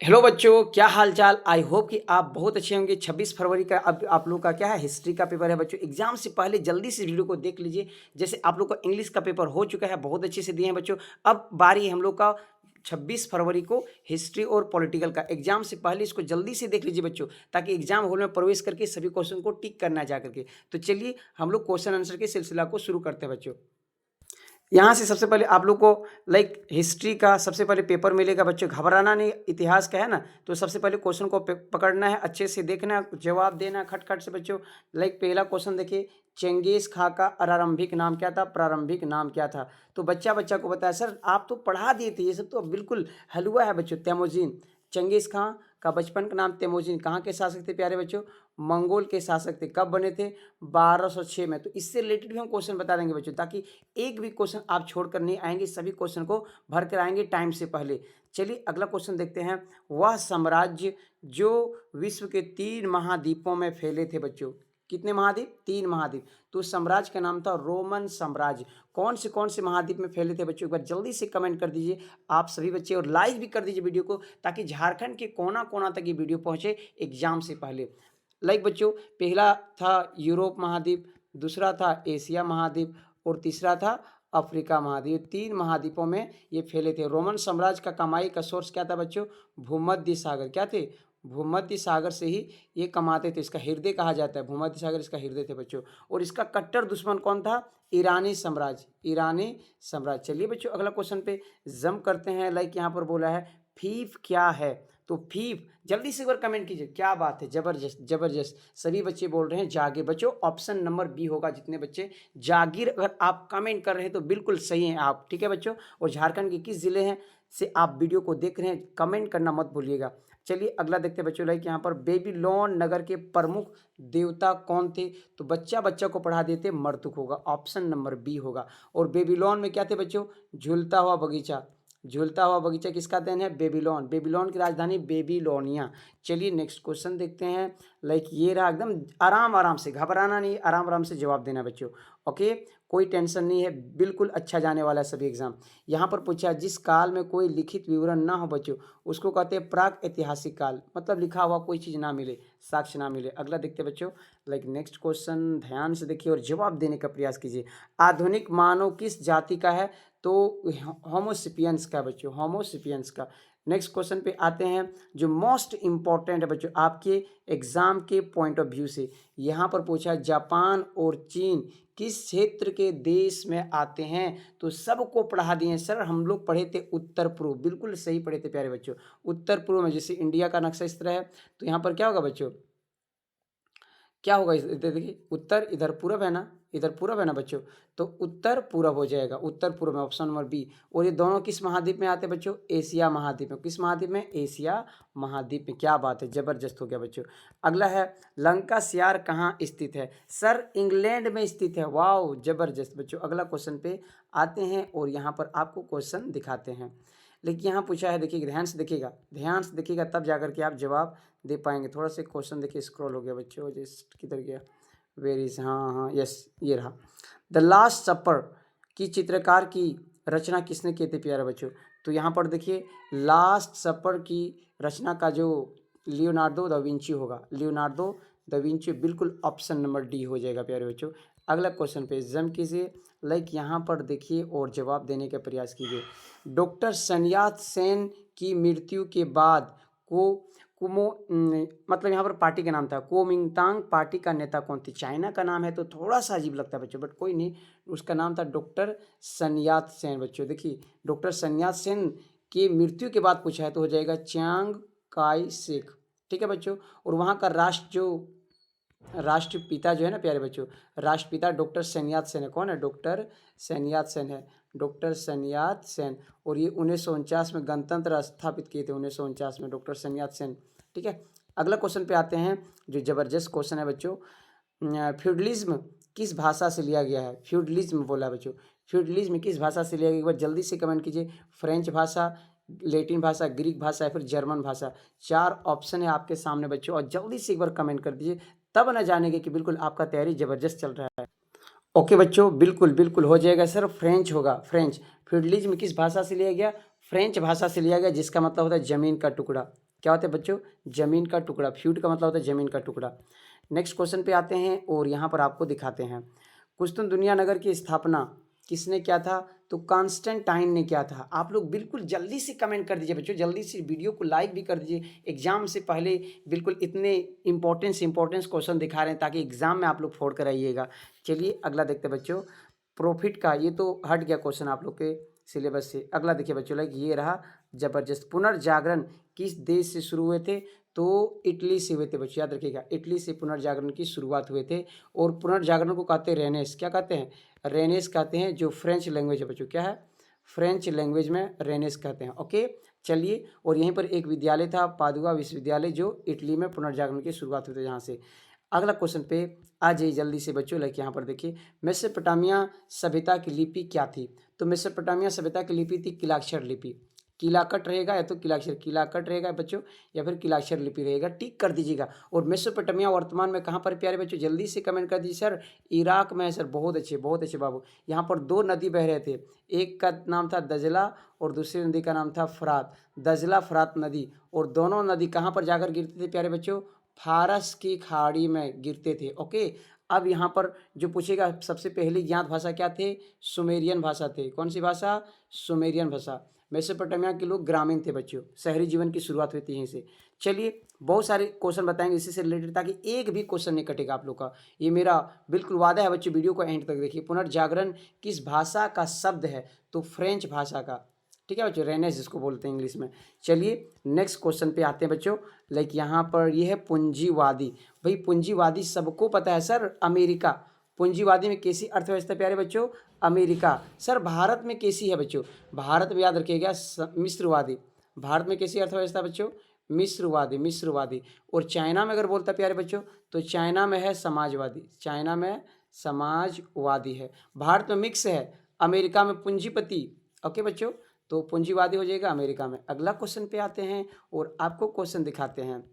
Hello बच्चों, क्या हाल चाल। आई होप कि आप बहुत अच्छे होंगे। 26 फरवरी का अब आप लोग का क्या है, हिस्ट्री का पेपर है बच्चों। एग्जाम से पहले जल्दी से वीडियो को देख लीजिए। जैसे आप लोग का इंग्लिश का पेपर हो चुका है, बहुत अच्छे से दिए हैं बच्चों। अब बारी है हम लोग का 26 फरवरी को हिस्ट्री और पॉलिटिकल का। एग्जाम से पहले इसको जल्दी से देख लीजिए बच्चों, ताकि एग्जाम हॉल में प्रवेश करके सभी क्वेश्चन को टिक करना जा करके। तो चलिए हम लोग क्वेश्चन आंसर के सिलसिला को शुरू करते हैं बच्चों। यहाँ से सबसे पहले आप लोग को लाइक हिस्ट्री का सबसे पहले पेपर मिलेगा बच्चों। घबराना नहीं, इतिहास का है ना। तो सबसे पहले क्वेश्चन को पकड़ना है, अच्छे से देखना, जवाब देना खट से बच्चों। लाइक पहला क्वेश्चन देखिए, चंगेज खां का आरंभिक नाम क्या था, प्रारंभिक नाम क्या था। तो बच्चा बच्चा को बताया, सर आप तो पढ़ा दिए थे, ये सब तो बिल्कुल हलवा है बच्चों। तैमूजिन, चंगेज खां का बचपन का नाम तैमूजिन। कहाँ के शासक थे प्यारे बच्चों? मंगोल के शासक थे। कब बने थे? 1206 में। तो इससे रिलेटेड भी हम क्वेश्चन बता देंगे बच्चों, ताकि एक भी क्वेश्चन आप छोड़कर नहीं आएंगे, सभी क्वेश्चन को भर कर आएंगे टाइम से पहले। चलिए अगला क्वेश्चन देखते हैं। वह साम्राज्य जो विश्व के 3 महाद्वीपों में फैले थे बच्चों। कितने महाद्वीप? 3 महाद्वीप। तो उस साम्राज्य का नाम था रोमन साम्राज्य। कौन से महाद्वीप में फैले थे बच्चों? एक बार जल्दी से कमेंट कर दीजिए आप सभी बच्चे, और लाइक भी कर दीजिए वीडियो को, ताकि झारखंड के कोना कोना तक ये वीडियो पहुंचे एग्जाम से पहले। लाइक बच्चों, पहला था यूरोप महाद्वीप, दूसरा था एशिया महाद्वीप, और तीसरा था अफ्रीका महाद्वीप। 3 महाद्वीपों में ये फैले थे। रोमन साम्राज्य का कमाई का सोर्स क्या था बच्चों? भूमध्य सागर। क्या थे? भूमध्य सागर से ही ये कमाते थे। इसका हृदय कहा जाता है, भूमध्य सागर इसका हृदय थे बच्चों। और इसका कट्टर दुश्मन कौन था? ईरानी साम्राज्य, ईरानी साम्राज्य। चलिए बच्चों अगला क्वेश्चन पे जंप करते हैं। लाइक यहाँ पर बोला है फीफ क्या है। तो फीफ जल्दी से एक बार कमेंट कीजिए। क्या बात है, जबरदस्त जबरदस्त। सभी बच्चे बोल रहे हैं जागीर। बच्चों ऑप्शन नंबर बी होगा, जितने बच्चे जागीर अगर आप कमेंट कर रहे हैं तो बिल्कुल सही हैं आप, ठीक है बच्चों। और झारखंड के किस जिले हैं से आप वीडियो को देख रहे हैं, कमेंट करना मत भूलिएगा। चलिए अगला देखते हैं बच्चों। लाइक यहाँ पर बेबीलोन नगर के प्रमुख देवता कौन थे? तो बच्चा बच्चा को पढ़ा देते मर्दुक होगा, ऑप्शन नंबर बी होगा। और बेबीलोन में क्या थे बच्चों? झूलता हुआ बगीचा। झूलता हुआ बगीचा किसका देन है? बेबीलोन। बेबीलोन की राजधानी बेबीलोनिया। चलिए नेक्स्ट क्वेश्चन देखते हैं। लाइक ये रहा, एकदम आराम आराम से, घबराना नहीं, आराम आराम से जवाब देना बच्चों। ओके, कोई टेंशन नहीं है, बिल्कुल अच्छा जाने वाला है सभी एग्जाम। यहाँ पर पूछा जिस काल में कोई लिखित विवरण ना हो बच्चों, उसको कहते हैं प्राक ऐतिहासिक काल। मतलब लिखा हुआ कोई चीज़ ना मिले, साक्ष्य ना मिले। अगला देखते बच्चों। लाइक नेक्स्ट क्वेश्चन ध्यान से देखिए और जवाब देने का प्रयास कीजिए। आधुनिक मानव किस जाति का है? तो होमोसिपियंस का बच्चों, होमोसिपियंस का। नेक्स्ट क्वेश्चन पे आते हैं, जो मोस्ट इंपॉर्टेंट है बच्चों आपके एग्जाम के पॉइंट ऑफ व्यू से। यहाँ पर पूछा जापान और चीन किस क्षेत्र के देश में आते हैं? तो सबको पढ़ा दिए सर, हम लोग पढ़े थे उत्तर पूर्व। बिल्कुल सही पढ़े थे प्यारे बच्चों, उत्तर पूर्व में। जैसे इंडिया का नक्शा इस तरह है, तो यहाँ पर क्या होगा बच्चों? क्या होगा? इधर देखिए, उत्तर इधर पूरब है ना, इधर पूरब है ना बच्चों, तो उत्तर पूरब हो जाएगा, उत्तर पूर्व में, ऑप्शन नंबर बी। और ये दोनों किस महाद्वीप में आते हैं बच्चों? एशिया महाद्वीप में। किस महाद्वीप में? एशिया महाद्वीप में। क्या बात है, जबरदस्त हो गया बच्चों। अगला है लंकाशायर कहाँ स्थित है? सर इंग्लैंड में स्थित है। वाह जबरदस्त बच्चों। अगला क्वेश्चन पे आते हैं और यहाँ पर आपको क्वेश्चन दिखाते हैं। लेकिन यहाँ पूछा है, देखिए ध्यान से देखिएगा, ध्यान से देखिएगा, तब जाकर के आप जवाब दे पाएंगे। थोड़ा सा क्वेश्चन देखिए, स्क्रॉल हो गया बच्चों, जस्ट किधर गया? वेर इज, हाँ हाँ यस, ये रहा। द लास्ट सपर की चित्रकार की रचना किसने की थी प्यारे बच्चों? तो यहाँ पर देखिए, लास्ट सपर की रचना का जो लियोनार्डो दा विंची होगा, लियोनार्डो दा विंची। बिल्कुल ऑप्शन नंबर डी हो जाएगा प्यारे बच्चों। अगला क्वेश्चन पे जम कीजिए। लाइक यहाँ पर देखिए और जवाब देने का प्रयास कीजिए। डॉक्टर सन्यात सेन की मृत्यु के बाद को कुमो मतलब यहाँ पर पार्टी का नाम था, कोमिंगतांग पार्टी का नेता कौन थी? चाइना का नाम है तो थोड़ा सा अजीब लगता है बच्चों, बट कोई नहीं। उसका नाम था डॉक्टर सन्यात सेन बच्चों। देखिए डॉक्टर सन्यात सेन की मृत्यु के बाद पूछा है तो हो जाएगा च्यांग काई शेक, ठीक है बच्चों। और वहाँ का राष्ट्रपिता जो है ना प्यारे बच्चों, राष्ट्रपिता डॉक्टर सन्यात सेन है। कौन है? डॉक्टर सन्यात सेन है, डॉक्टर सन्यात सेन। और ये 1949 में गणतंत्र स्थापित किए थे, 1949 में डॉक्टर सन्यात सेन, ठीक है। अगला क्वेश्चन पे आते हैं, जो जबरदस्त क्वेश्चन है बच्चों। फ्यूडलिज्म किस भाषा से लिया गया है? फ्यूडलिज्म बोला है बच्चों, फ्यूडलिज्म किस भाषा से लिया गया? एक बार जल्दी से कमेंट कीजिए। फ्रेंच भाषा, लैटिन भाषा, ग्रीक भाषा या फिर जर्मन भाषा। 4 ऑप्शन है आपके सामने बच्चों, और जल्दी से एक बार कमेंट कर दीजिए, तब न जानेंगे कि बिल्कुल आपका तैयारी जबरदस्त चल रहा है। ओके बच्चों, बिल्कुल बिल्कुल हो जाएगा सर, फ्रेंच होगा, फ्रेंच। फ्यूडलिज्म किस भाषा से लिया गया? फ्रेंच भाषा से लिया गया, जिसका मतलब होता है जमीन का टुकड़ा। क्या होता है बच्चों? जमीन का टुकड़ा। फ्यूट का मतलब होता है जमीन का टुकड़ा। नेक्स्ट क्वेश्चन पे आते हैं और यहाँ पर आपको दिखाते हैं। कुस्तुन दुनिया नगर की स्थापना किसने किया था? तो कॉन्स्टेंटाइन ने किया था। आप लोग बिल्कुल जल्दी से कमेंट कर दीजिए बच्चों, जल्दी से वीडियो को लाइक भी कर दीजिए। एग्जाम से पहले बिल्कुल इतने इंपॉर्टेंस क्वेश्चन दिखा रहे हैं ताकि एग्जाम में आप लोग फोड़ कर आइएगा। चलिए अगला देखते हैं बच्चों, प्रॉफिट का। ये तो हट गया क्वेश्चन आप लोग के सिलेबस से। अगला देखिए बच्चों, लाइक ये रहा जबरदस्त। पुनर्जागरण किस देश से शुरू हुए थे? तो इटली से हुए थे बच्चों, याद रखिएगा। इटली से पुनर्जागरण की शुरुआत हुए थे। और पुनर्जागरण को कहते हैं रेनेस। क्या कहते हैं? रेनेस कहते हैं, जो फ्रेंच लैंग्वेज है बच्चों। क्या है? फ्रेंच लैंग्वेज में रेनेस कहते हैं। ओके चलिए, और यहीं पर एक विद्यालय था पादुआ विश्वविद्यालय, जो इटली में पुनर्जागरण की शुरुआत हुई थी जहाँ से। अगला क्वेश्चन पे आ जाइए जल्दी से बच्चों, लाइक यहाँ पर देखिए, मेसोपोटामिया सभ्यता की लिपि क्या थी? तो मेसोपोटामिया सभ्यता की लिपि थी किलाक्षर लिपि। किलाकट रहेगा या तो किलाकट रहेगा बच्चों, या फिर किलाक्षर लिपि रहेगा, टिक कर दीजिएगा। और मेसोपोटामिया वर्तमान में कहाँ पर प्यारे बच्चों? जल्दी से कमेंट कर दीजिए। सर इराक में है सर। बहुत अच्छे बाबू। यहाँ पर दो नदी बह रहे थे, एक का नाम था दजला और दूसरी नदी का नाम था फरात। दजला फरात नदी, और दोनों नदी कहाँ पर जाकर गिरते थे प्यारे बच्चों? फारस की खाड़ी में गिरते थे। ओके, अब यहाँ पर जो पूछेगा, सबसे पहली ज्ञात भाषा क्या थे? सुमेरियन भाषा थे। कौन सी भाषा? सुमेरियन भाषा। मेसोपोटामिया के लोग ग्रामीण थे बच्चों, शहरी जीवन की शुरुआत हुई थी यहीं से। चलिए बहुत सारे क्वेश्चन बताएंगे इसी से रिलेटेड, ताकि एक भी क्वेश्चन नहीं कटेगा आप लोग का, ये मेरा बिल्कुल वादा है बच्चों। वीडियो को एंड तक देखिए। पुनर्जागरण किस भाषा का शब्द है? तो फ्रेंच भाषा का। ठीक है बच्चों, रेनेस जिसको बोलते हैं इंग्लिश में। चलिए नेक्स्ट क्वेश्चन पे आते हैं बच्चों, लाइक यहाँ पर ये है पूंजीवादी। भाई पूंजीवादी सबको पता है सर, अमेरिका। पूंजीवादी में कैसी अर्थव्यवस्था प्यारे बच्चों? अमेरिका। सर भारत में कैसी है बच्चों? भारत में याद रखिएगा मिश्रवादी। भारत में कैसी अर्थव्यवस्था बच्चों? मिश्रवादी। और चाइना में अगर बोलता प्यारे बच्चों, तो चाइना में है समाजवादी। चाइना में समाजवादी है। भारत में मिक्स है, अमेरिका में पूंजीपति। ओके बच्चों, तो पूंजीवादी हो जाएगा अमेरिका में। अगला क्वेश्चन पे आते हैं और आपको क्वेश्चन दिखाते हैं।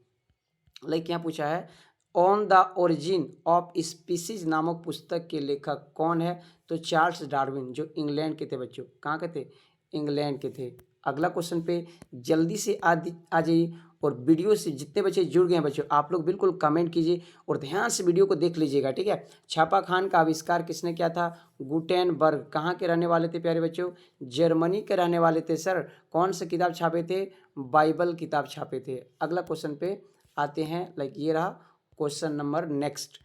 लाइक यहाँ पूछा है, on the origin of species नामक पुस्तक के लेखक कौन है? तो चार्ल्स डार्विन, जो इंग्लैंड के थे बच्चों। कहाँ के थे? इंग्लैंड के थे। अगला क्वेश्चन पे जल्दी से आ जाइए, और वीडियो से जितने बच्चे जुड़ गए हैं बच्चों, आप लोग बिल्कुल कमेंट कीजिए और ध्यान से वीडियो को देख लीजिएगा। ठीक है, छापा खान का आविष्कार किसने किया था? गुटेनबर्ग। कहाँ के रहने वाले थे प्यारे बच्चों? जर्मनी के रहने वाले थे सर। कौन सा किताब छापे थे? बाइबल किताब छापे थे। अगला क्वेश्चन पे आते हैं, लाइक ये रहा क्वेश्चन नंबर नेक्स्ट।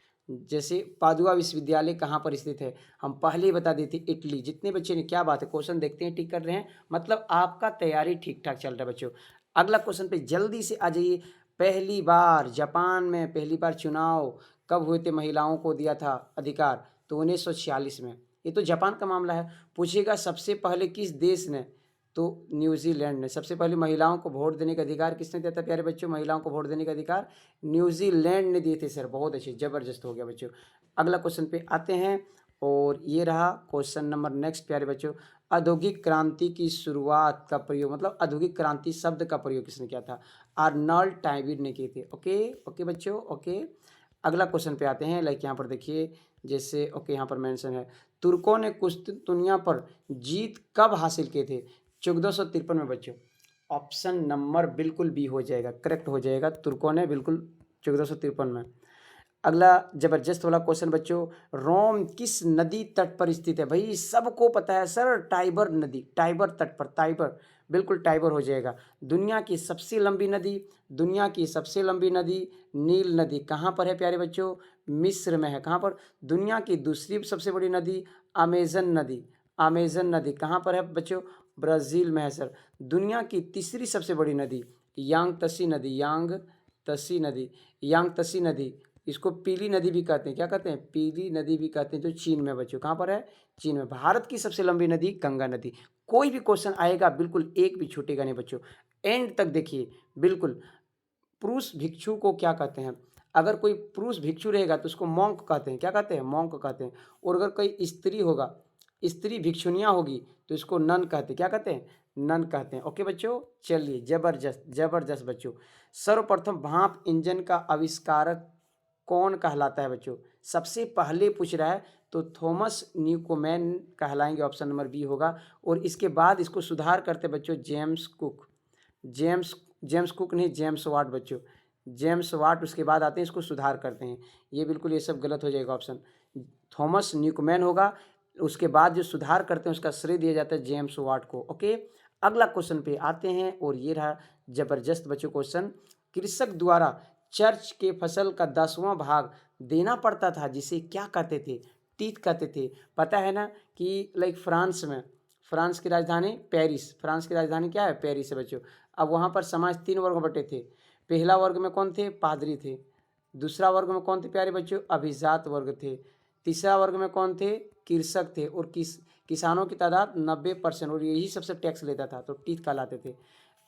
जैसे पादुआ विश्वविद्यालय कहाँ पर स्थित है? हम पहले ही बता देते, इटली। जितने बच्चे ने, क्या बात है, क्वेश्चन देखते हैं टिक कर रहे हैं, मतलब आपका तैयारी ठीक ठाक चल रहा है बच्चों। अगला क्वेश्चन पे जल्दी से आ जाइए। पहली बार जापान में चुनाव कब हुए थे? महिलाओं को दिया था अधिकार, तो 1946 में। ये तो जापान का मामला है। पूछेगा सबसे पहले किस देश ने? तो न्यूजीलैंड ने। सबसे पहले महिलाओं को वोट देने का अधिकार किसने दिया था प्यारे बच्चों? महिलाओं को वोट देने का अधिकार न्यूजीलैंड ने दिए थे सर। बहुत अच्छे, जबरदस्त हो गया बच्चों। अगला क्वेश्चन पे आते हैं, और ये रहा क्वेश्चन नंबर नेक्स्ट प्यारे बच्चों। औद्योगिक क्रांति की शुरुआत का प्रयोग, मतलब औद्योगिक क्रांति शब्द का प्रयोग किसने किया था? आर्नल्ड टॉयबिट ने किए थे। ओके बच्चों, ओके। अगला क्वेश्चन पे आते हैं, लाइक यहाँ पर देखिए, जैसे ओके यहाँ पर मेंशन है, तुर्कों ने कुस्तुनतुनिया पर जीत कब हासिल किए थे? 1453 में बच्चों। ऑप्शन नंबर बिल्कुल बी हो जाएगा, करेक्ट हो जाएगा। तुर्कों ने बिल्कुल 1453 में। अगला जबरदस्त वाला क्वेश्चन बच्चों, रोम किस नदी तट पर स्थित है? भाई सबको पता है सर, टाइबर नदी। टाइबर तट पर, टाइबर, बिल्कुल टाइबर हो जाएगा। दुनिया की सबसे लंबी नदी, दुनिया की सबसे लंबी नदी नील नदी कहाँ पर है प्यारे बच्चों? मिस्र में है। कहाँ पर? दुनिया की दूसरी सबसे बड़ी नदी अमेजन नदी। अमेजन नदी कहाँ पर है बच्चों? ब्राज़ील में है सर। दुनिया की तीसरी सबसे बड़ी नदी यांगत्से नदी। यांगत्से नदी, इसको पीली नदी भी कहते हैं। क्या कहते हैं? पीली नदी भी कहते हैं, जो चीन में बच्चों। कहाँ पर है? चीन में। भारत की सबसे लंबी नदी गंगा नदी। कोई भी क्वेश्चन आएगा बिल्कुल एक भी छूटेगा नहीं बच्चों, एंड तक देखिए बिल्कुल। पुरुष भिक्षु को क्या कहते हैं? अगर कोई पुरुष भिक्षु रहेगा तो उसको मॉन्क कहते हैं। क्या कहते हैं? मॉन्क कहते हैं। और अगर कोई स्त्री होगा, स्त्री भिक्षुनियाँ होगी, तो इसको नन कहते हैं। क्या कहते हैं? नन कहते हैं। ओके बच्चों, चलिए जबरदस्त बच्चों। सर्वप्रथम भाप इंजन का आविष्कारक कौन कहलाता है बच्चों? सबसे पहले पूछ रहा है तो थॉमस न्यूकोमेन कहलाएंगे। ऑप्शन नंबर बी होगा। और इसके बाद इसको सुधार करते बच्चों James cook. James James cook नहीं, जेम्स वाट बच्चों, जेम्स वाट। उसके बाद आते हैं, इसको सुधार करते हैं, ये बिल्कुल ये सब गलत हो जाएगा ऑप्शन। थॉमस न्यूकमैन होगा, उसके बाद जो सुधार करते हैं उसका श्रेय दिया जाता है जेम्स वाट को। ओके, अगला क्वेश्चन पे आते हैं और ये रहा जबरदस्त बच्चों क्वेश्चन। कृषक द्वारा चर्च के फसल का 10वां भाग देना पड़ता था, जिसे क्या कहते थे? टीथ कहते थे। पता है ना कि लाइक फ्रांस में, फ्रांस की राजधानी पेरिस, फ्रांस की राजधानी क्या है? पेरिस है बच्चों। अब वहाँ पर समाज 3 वर्ग में बटे थे। पहला वर्ग में कौन थे? पादरी थे। दूसरा वर्ग में कौन थे प्यारे बच्चों? अभिजात वर्ग थे। तीसरा वर्ग में कौन थे? कृषक थे। और किसानों की तादाद 90% और यही सबसे टैक्स लेता था, तो टीथ कहलाते थे।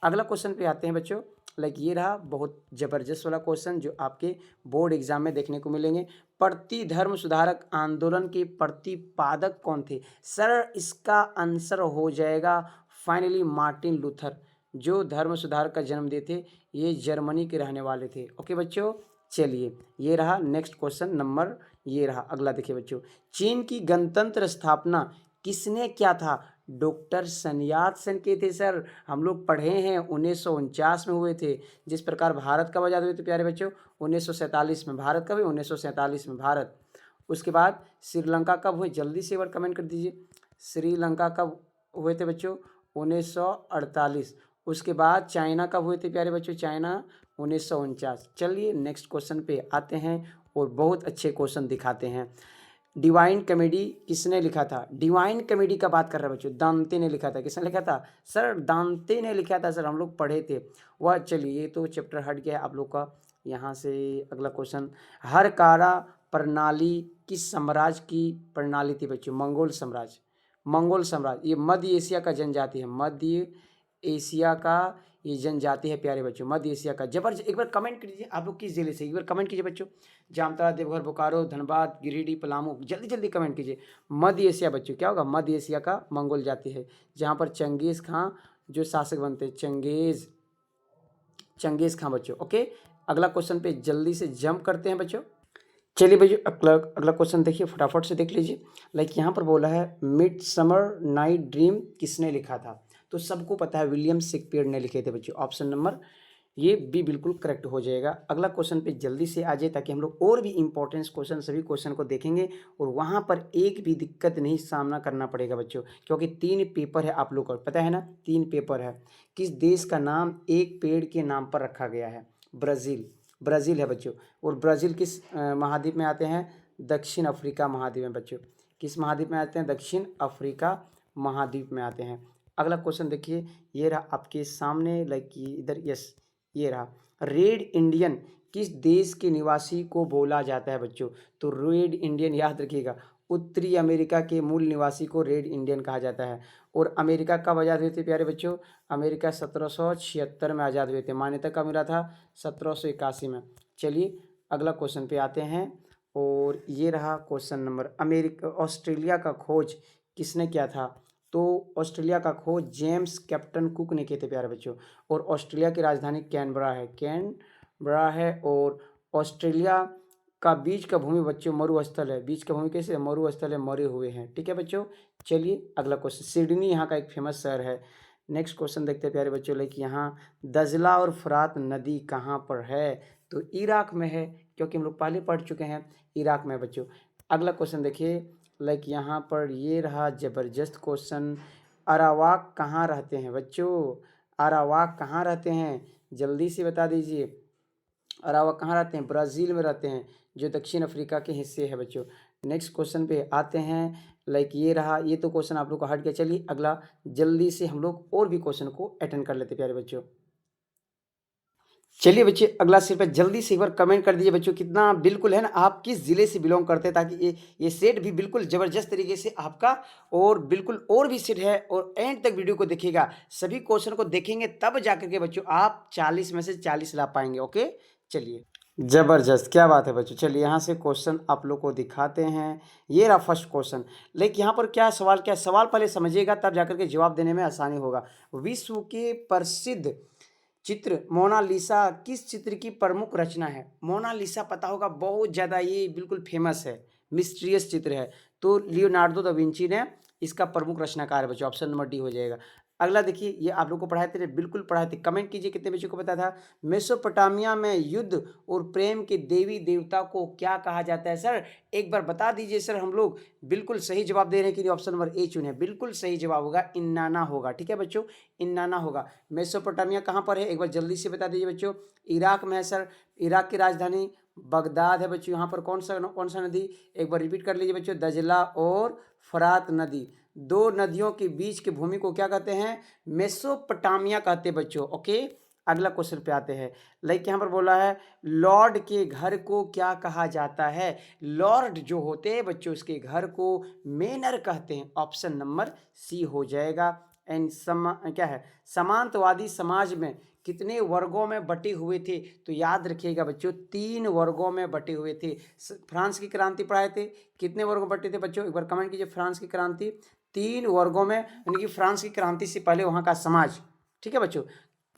अगला क्वेश्चन पे आते हैं बच्चों, लाइक ये रहा बहुत जबरदस्त वाला क्वेश्चन जो आपके बोर्ड एग्जाम में देखने को मिलेंगे। प्रतिधर्म सुधारक आंदोलन के प्रतिपादक कौन थे? सर इसका आंसर हो जाएगा फाइनली मार्टिन लूथर, जो धर्म सुधार का जन्म दिए थे। ये जर्मनी के रहने वाले थे। ओके बच्चों, चलिए ये रहा नेक्स्ट क्वेश्चन नंबर, ये रहा अगला। देखिए बच्चों, चीन की गणतंत्र स्थापना किसने किया था? डॉक्टर sun यat-sen के थे सर। हम लोग पढ़े हैं 1949 में हुए थे। जिस प्रकार भारत कब आज़ाद हुए थे प्यारे बच्चों? 1947 में। भारत कब हुए? 1947 में भारत। उसके बाद श्रीलंका कब हुए? जल्दी से एक बार कमेंट कर दीजिए, श्रीलंका कब हुए थे बच्चों? 1948। उसके बाद चाइना कब हुए थे प्यारे बच्चों? चाइना 1949। चलिए नेक्स्ट क्वेश्चन पे आते हैं और बहुत अच्छे क्वेश्चन दिखाते हैं। डिवाइन कॉमेडी किसने लिखा था? डिवाइन कॉमेडी का बात कर रहे हैं बच्चों, दांते ने लिखा था। किसने लिखा था सर? दांते ने लिखा था सर, हम लोग पढ़े थे वह। चलिए ये तो चैप्टर हट गया आप लोग का। यहाँ से अगला क्वेश्चन, हरकारा प्रणाली किस साम्राज्य की प्रणाली थी बच्चों? मंगोल साम्राज्य। मंगोल साम्राज्य ये मध्य एशिया का जनजाति है, मध्य एशिया का ये जनजाति है प्यारे बच्चों, मध्य एशिया का। जबरदस्त, एक बार कमेंट कीजिए आप लोग किस जिले से, एक बार कमेंट कीजिए बच्चों। जामताड़ा, देवघर, बोकारो, धनबाद, गिरिडीह, पलामू, जल्दी जल्दी कमेंट कीजिए। मध्य एशिया बच्चों क्या होगा? मध्य एशिया का मंगोल जाति है, जहाँ पर चंगेज खां जो शासक बनते हैं, चंगेज खां बच्चों। ओके, अगला क्वेश्चन पे जल्दी से जंप करते हैं बच्चों। चलिए भैया अगला क्वेश्चन देखिए, फटाफट से देख लीजिए। लाइक यहाँ पर बोला है मिड समर नाइट ड्रीम किसने लिखा था? तो सबको पता है विलियम शेक्सपियर ने लिखे थे बच्चों। ऑप्शन नंबर ये बी बिल्कुल करेक्ट हो जाएगा। अगला क्वेश्चन पे जल्दी से आ जाए ताकि हम लोग और भी इंपॉर्टेंट क्वेश्चन सभी क्वेश्चन को देखेंगे और वहाँ पर एक भी दिक्कत नहीं सामना करना पड़ेगा बच्चों, क्योंकि 3 पेपर है आप लोग को पता है ना, 3 पेपर है। किस देश का नाम एक पेड़ के नाम पर रखा गया है? ब्राज़ील, ब्राज़ील है बच्चों। और ब्राज़ील किस महाद्वीप में आते हैं? दक्षिण अफ्रीका महाद्वीप में बच्चों। किस महाद्वीप में आते हैं? दक्षिण अफ्रीका महाद्वीप में आते हैं। अगला क्वेश्चन देखिए, ये रहा आपके सामने, लाइक इधर, यस ये रहा। रेड इंडियन किस देश के निवासी को बोला जाता है बच्चों? तो रेड इंडियन याद रखिएगा, उत्तरी अमेरिका के मूल निवासी को रेड इंडियन कहा जाता है। और अमेरिका कब आज़ाद हुए थे प्यारे बच्चों? अमेरिका 1776 में आज़ाद हुए थे। मान्यता कब मिला था? 1781 में। चलिए अगला क्वेश्चन पे आते हैं और ये रहा क्वेश्चन नंबर। ऑस्ट्रेलिया का खोज किसने किया था? तो ऑस्ट्रेलिया का खोज जेम्स कैप्टन कुक ने किए थे प्यारे बच्चों। और ऑस्ट्रेलिया की राजधानी कैनबरा है। और ऑस्ट्रेलिया का बीच का भूमि बच्चों मरुस्थल है। बीच का भूमि कैसे? मरुस्थल है, मरे हुए हैं। ठीक है बच्चों, चलिए अगला क्वेश्चन। सिडनी यहाँ का एक फेमस शहर है। नेक्स्ट क्वेश्चन देखते हैं प्यारे बच्चों, लाइक यहाँ दजला और फरात नदी कहाँ पर है? तो इराक में है, क्योंकि हम लोग पहले पढ़ चुके हैं, इराक में बच्चों। अगला क्वेश्चन देखिए, लाइक यहाँ पर ये रहा जबरदस्त क्वेश्चन। अरावाक कहाँ रहते हैं बच्चों? अरावाक कहाँ रहते हैं? जल्दी से बता दीजिए। अरावाक कहाँ रहते हैं? ब्राज़ील में रहते हैं, जो दक्षिण अफ्रीका के हिस्से है बच्चों। नेक्स्ट क्वेश्चन पे आते हैं, लाइक ये रहा। ये तो क्वेश्चन आप लोग का हट गया। चलिए अगला जल्दी से हम लोग और भी क्वेश्चन को अटेंड कर लेते प्यारे बच्चों। चलिए बच्चे अगला सिर्फ है, जल्दी से एक बार कमेंट कर दीजिए बच्चों कितना बिल्कुल है ना, आप किस ज़िले से बिलोंग करते हैं, ताकि ये सेट भी बिल्कुल ज़बरदस्त तरीके से आपका और बिल्कुल और भी सेट है। और एंड तक वीडियो को देखिएगा, सभी क्वेश्चन को देखेंगे तब जाकर के बच्चों आप 40 में से 40 ला पाएंगे। ओके चलिए जबरदस्त, क्या बात है बच्चों। चलिए यहाँ से क्वेश्चन आप लोग को दिखाते हैं। ये रहा फर्स्ट क्वेश्चन। लेकिन यहाँ पर क्या सवाल, क्या सवाल पहले समझिएगा तब जाकर के जवाब देने में आसानी होगा। विश्व के प्रसिद्ध चित्र मोनालिसा किस चित्र की प्रमुख रचना है? मोनालिसा पता होगा, बहुत ज़्यादा ये बिल्कुल फेमस है, मिस्टीरियस चित्र है। तो लियोनार्डो दा विंची ने इसका प्रमुख रचनाकार है बच्चों। ऑप्शन नंबर डी हो जाएगा। अगला देखिए, ये आप लोग को पढ़ाए थे, बिल्कुल पढ़ाए थे, कमेंट कीजिए कितने बच्चों को पता था। मेसोपोटामिया में युद्ध और प्रेम के देवी देवता को क्या कहा जाता है? सर एक बार बता दीजिए सर। हम लोग बिल्कुल सही जवाब दे रहे हैं कि ऑप्शन नंबर ए चुने, बिल्कुल सही जवाब होगा इन्नाना होगा। ठीक है बच्चों, इन्नाना होगा। मेसोपोटामिया कहाँ पर है एक बार जल्दी से बता दीजिए बच्चों। इराक में है सर। इराक की राजधानी बगदाद है बच्चों। यहाँ पर कौन सा नदी, एक बार रिपीट कर लीजिए बच्चों, दजला और फरात नदी, दो नदियों के बीच की भूमि को क्या कहते हैं? मेसोपोटामिया कहते हैं बच्चों। ओके, अगला क्वेश्चन पे आते हैं। लाइक यहाँ पर बोला है लॉर्ड के घर को क्या कहा जाता है? लॉर्ड जो होते हैं बच्चों, उसके घर को मेनर कहते हैं। ऑप्शन नंबर सी हो जाएगा। एंड क्या है, समांतवादी समाज में कितने वर्गों में बटे हुए थे? तो याद रखिएगा बच्चों, 3 वर्गों में बटे हुए थे। फ्रांस की क्रांति पढ़ाए थे, कितने वर्गों में बटे थे बच्चों? एक बार कमेंट कीजिए। फ्रांस की क्रांति 3 वर्गों में, यानी कि फ्रांस की क्रांति से पहले वहाँ का समाज, ठीक है बच्चों,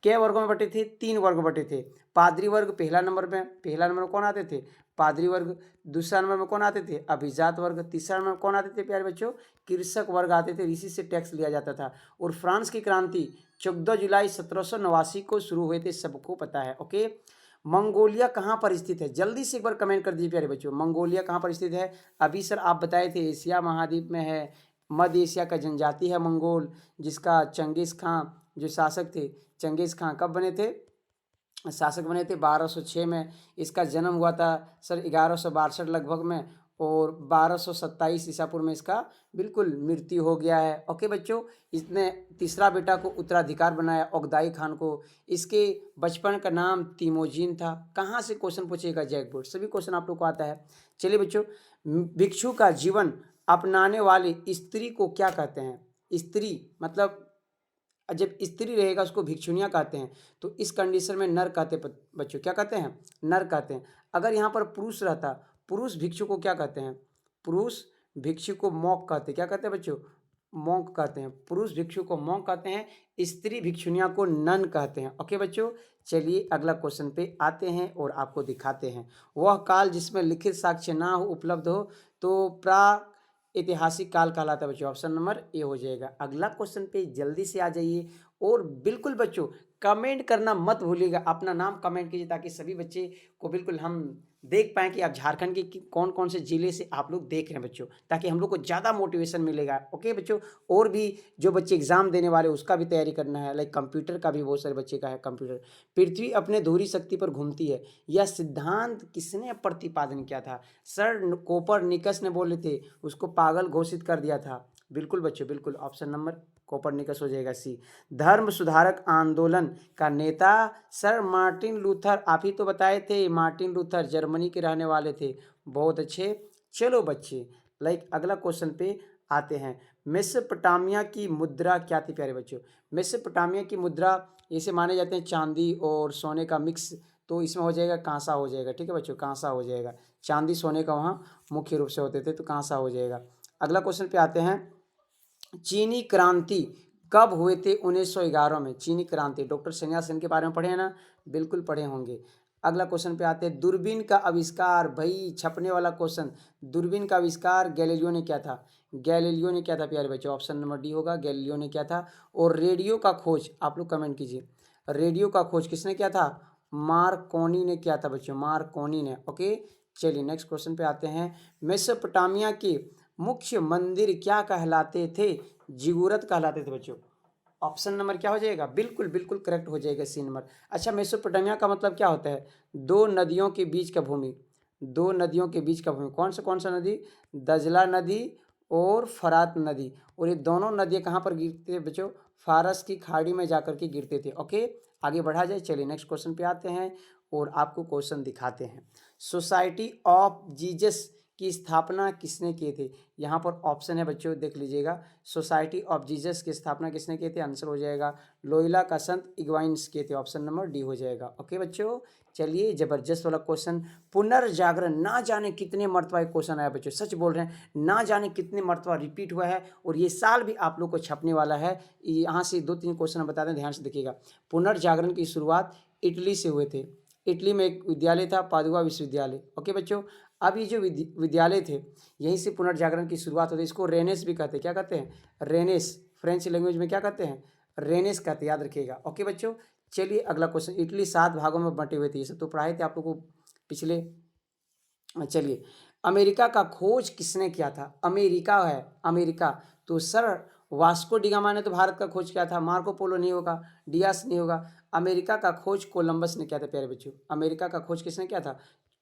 क्या वर्गों में बटे थे? 3 वर्ग में बटे थे। पादरी वर्ग पहला नंबर में कौन आते थे? पादरी वर्ग। दूसरा नंबर में कौन आते थे? अभिजात वर्ग। तीसरा नंबर में कौन आते थे प्यारे बच्चों? कृषक वर्ग आते थे, इसी से टैक्स लिया जाता था। और फ्रांस की क्रांति 14 जुलाई 1789 को शुरू हुए थे, सबको पता है। ओके, मंगोलिया कहाँ पर स्थित है? जल्दी से एक बार कमेंट कर दीजिए प्यारे बच्चों, मंगोलिया कहाँ पर स्थित है? अभी सर आप बताए थे एशिया महाद्वीप में है, मध्य एशिया का जनजाति है मंगोल, जिसका चंगेज खां जो शासक थे, चंगेज खां कब बने थे? शासक बने थे 1206 में। इसका जन्म हुआ था सर 1162 लगभग में, और 1227 ईसा पूर्व में इसका बिल्कुल मृत्यु हो गया है। ओके बच्चों, इसने तीसरा बेटा को उत्तराधिकार बनाया, ओगदाई खान को। इसके बचपन का नाम तिमोजिन था। कहाँ से क्वेश्चन पूछेगा? जैकबोर्ड, सभी क्वेश्चन आप लोग को आता है। चलिए बच्चों, भिक्षु का जीवन अपनाने वाली स्त्री को क्या कहते हैं? स्त्री मतलब जब स्त्री रहेगा उसको भिक्षुनिया कहते हैं। तो इस कंडीशन में नर कहते हैं बच्चों, क्या कहते हैं? नर कहते हैं। अगर यहाँ पर पुरुष रहता, पुरुष भिक्षु को क्या कहते हैं? पुरुष भिक्षु को मॉक कहते हैं। क्या कहते हैं बच्चों? मॉन्क कहते हैं। पुरुष भिक्षु को मॉन्क कहते हैं, स्त्री भिक्षुनिया को नन कहते हैं। ओके बच्चों, चलिए अगला क्वेश्चन पे आते हैं और आपको दिखाते हैं। वह काल जिसमें लिखित साक्ष्य ना हो, उपलब्ध हो, तो प्रा ऐतिहासिक काल कहलाता है बच्चों। ऑप्शन नंबर ए हो जाएगा। अगला क्वेश्चन पे जल्दी से आ जाइए, और बिल्कुल बच्चों कमेंट करना मत भूलिएगा, अपना नाम कमेंट कीजिए ताकि सभी बच्चे को बिल्कुल हम देख पाएँ कि आप झारखंड के कौन कौन से जिले से आप लोग देख रहे हैं बच्चों, ताकि हम लोग को ज़्यादा मोटिवेशन मिलेगा। ओके बच्चों, और भी जो बच्चे एग्जाम देने वाले उसका भी तैयारी करना है, लाइक कंप्यूटर का भी बहुत सारे बच्चे का है कंप्यूटर। पृथ्वी अपने धुरी शक्ति पर घूमती है, यह सिद्धांत किसने प्रतिपादन किया था? सर कोपरनिकस ने बोले थे, उसको पागल घोषित कर दिया था। बिल्कुल बच्चों, बिल्कुल ऑप्शन नंबर कोपरनिकस हो जाएगा सी। धर्म सुधारक आंदोलन का नेता सर मार्टिन लूथर, आप ही तो बताए थे, मार्टिन लूथर जर्मनी के रहने वाले थे। बहुत अच्छे। चलो बच्चे, लाइक अगला क्वेश्चन पे आते हैं। मेसोपोटामिया की मुद्रा क्या थी प्यारे बच्चों? मेसोपोटामिया की मुद्रा ऐसे माने जाते हैं चांदी और सोने का मिक्स, तो इसमें हो जाएगा कांसा हो जाएगा। ठीक है बच्चों, कांसा हो जाएगा। चांदी सोने का वहाँ मुख्य रूप से होते थे, तो कांसा हो जाएगा। अगला क्वेश्चन पे आते हैं। चीनी क्रांति कब हुए थे? 1911 में चीनी क्रांति। डॉक्टर सन्या सेन के बारे में पढ़े हैं ना? बिल्कुल पढ़े होंगे। अगला क्वेश्चन पे आते हैं। दूरबीन का आविष्कार, भाई छपने वाला क्वेश्चन। दूरबीन का आविष्कार गैलीलियो ने किया था। गैलीलियो ने किया था प्यारे बच्चों, ऑप्शन नंबर डी होगा, गैलीलियो ने किया था। और रेडियो का खोज आप लोग कमेंट कीजिए, रेडियो का खोज किसने किया था? मार्कोनी ने किया था बच्चों, मार्कोनी ने। ओके, चलिए नेक्स्ट क्वेश्चन पे आते हैं। मेसोपोटामिया के मुख्य मंदिर क्या कहलाते थे? जिगुरत कहलाते थे बच्चों। ऑप्शन नंबर क्या हो जाएगा? बिल्कुल बिल्कुल करेक्ट हो जाएगा सी नंबर। अच्छा, मेसोपोटामिया का मतलब क्या होता है? दो नदियों के बीच का भूमि। दो नदियों के बीच का भूमि, कौन सा नदी? दजला नदी और फरात नदी। और ये दोनों नदियाँ कहाँ पर गिरती थे बच्चों? फारस की खाड़ी में जाकर के गिरते थे। ओके, आगे बढ़ा जाए। चलिए नेक्स्ट क्वेश्चन पे आते हैं और आपको क्वेश्चन दिखाते हैं। सोसाइटी ऑफ जीसस की स्थापना किसने किए थे? यहाँ पर ऑप्शन है बच्चों, देख लीजिएगा। सोसाइटी ऑफ जीसस की स्थापना किसने किए थे? आंसर हो जाएगा लोयला का संत इग्वाइन्स किए थे। ऑप्शन नंबर डी हो जाएगा। ओके बच्चों, चलिए जबरदस्त वाला क्वेश्चन। पुनर्जागरण ना जाने कितने मरतबा क्वेश्चन आया बच्चों, सच बोल रहे हैं, ना जाने कितने मरतबा रिपीट हुआ है, और ये साल भी आप लोग को छपने वाला है। यहाँ से 2-3 क्वेश्चन बता दें, ध्यान से देखिएगा। पुनर्जागरण की शुरुआत इटली से हुए थे। इटली में एक विद्यालय था, पादुआ विश्वविद्यालय। ओके बच्चों, अब ये जो विद्यालय थे, यहीं से पुनर्जागरण की शुरुआत होती है। इसको रेनेस भी कहते हैं। क्या कहते हैं? रेनेस। फ्रेंच लैंग्वेज में क्या कहते हैं? रेनेस कहते हैं, याद रखिएगा। ओके बच्चों, चलिए अगला क्वेश्चन। इटली 7 भागों में बटे हुए थे, ये सब तो पढ़ाए थे आप लोगों को पिछले। चलिए, अमेरिका का खोज किसने किया था? अमेरिका है, अमेरिका। तो सर वास्को डिगामा ने तो भारत का खोज किया था, मार्को पोलो नहीं होगा, डियास नहीं होगा। अमेरिका का खोज कोलंबस ने किया था प्यारे बच्चों। अमेरिका का खोज किसने किया था?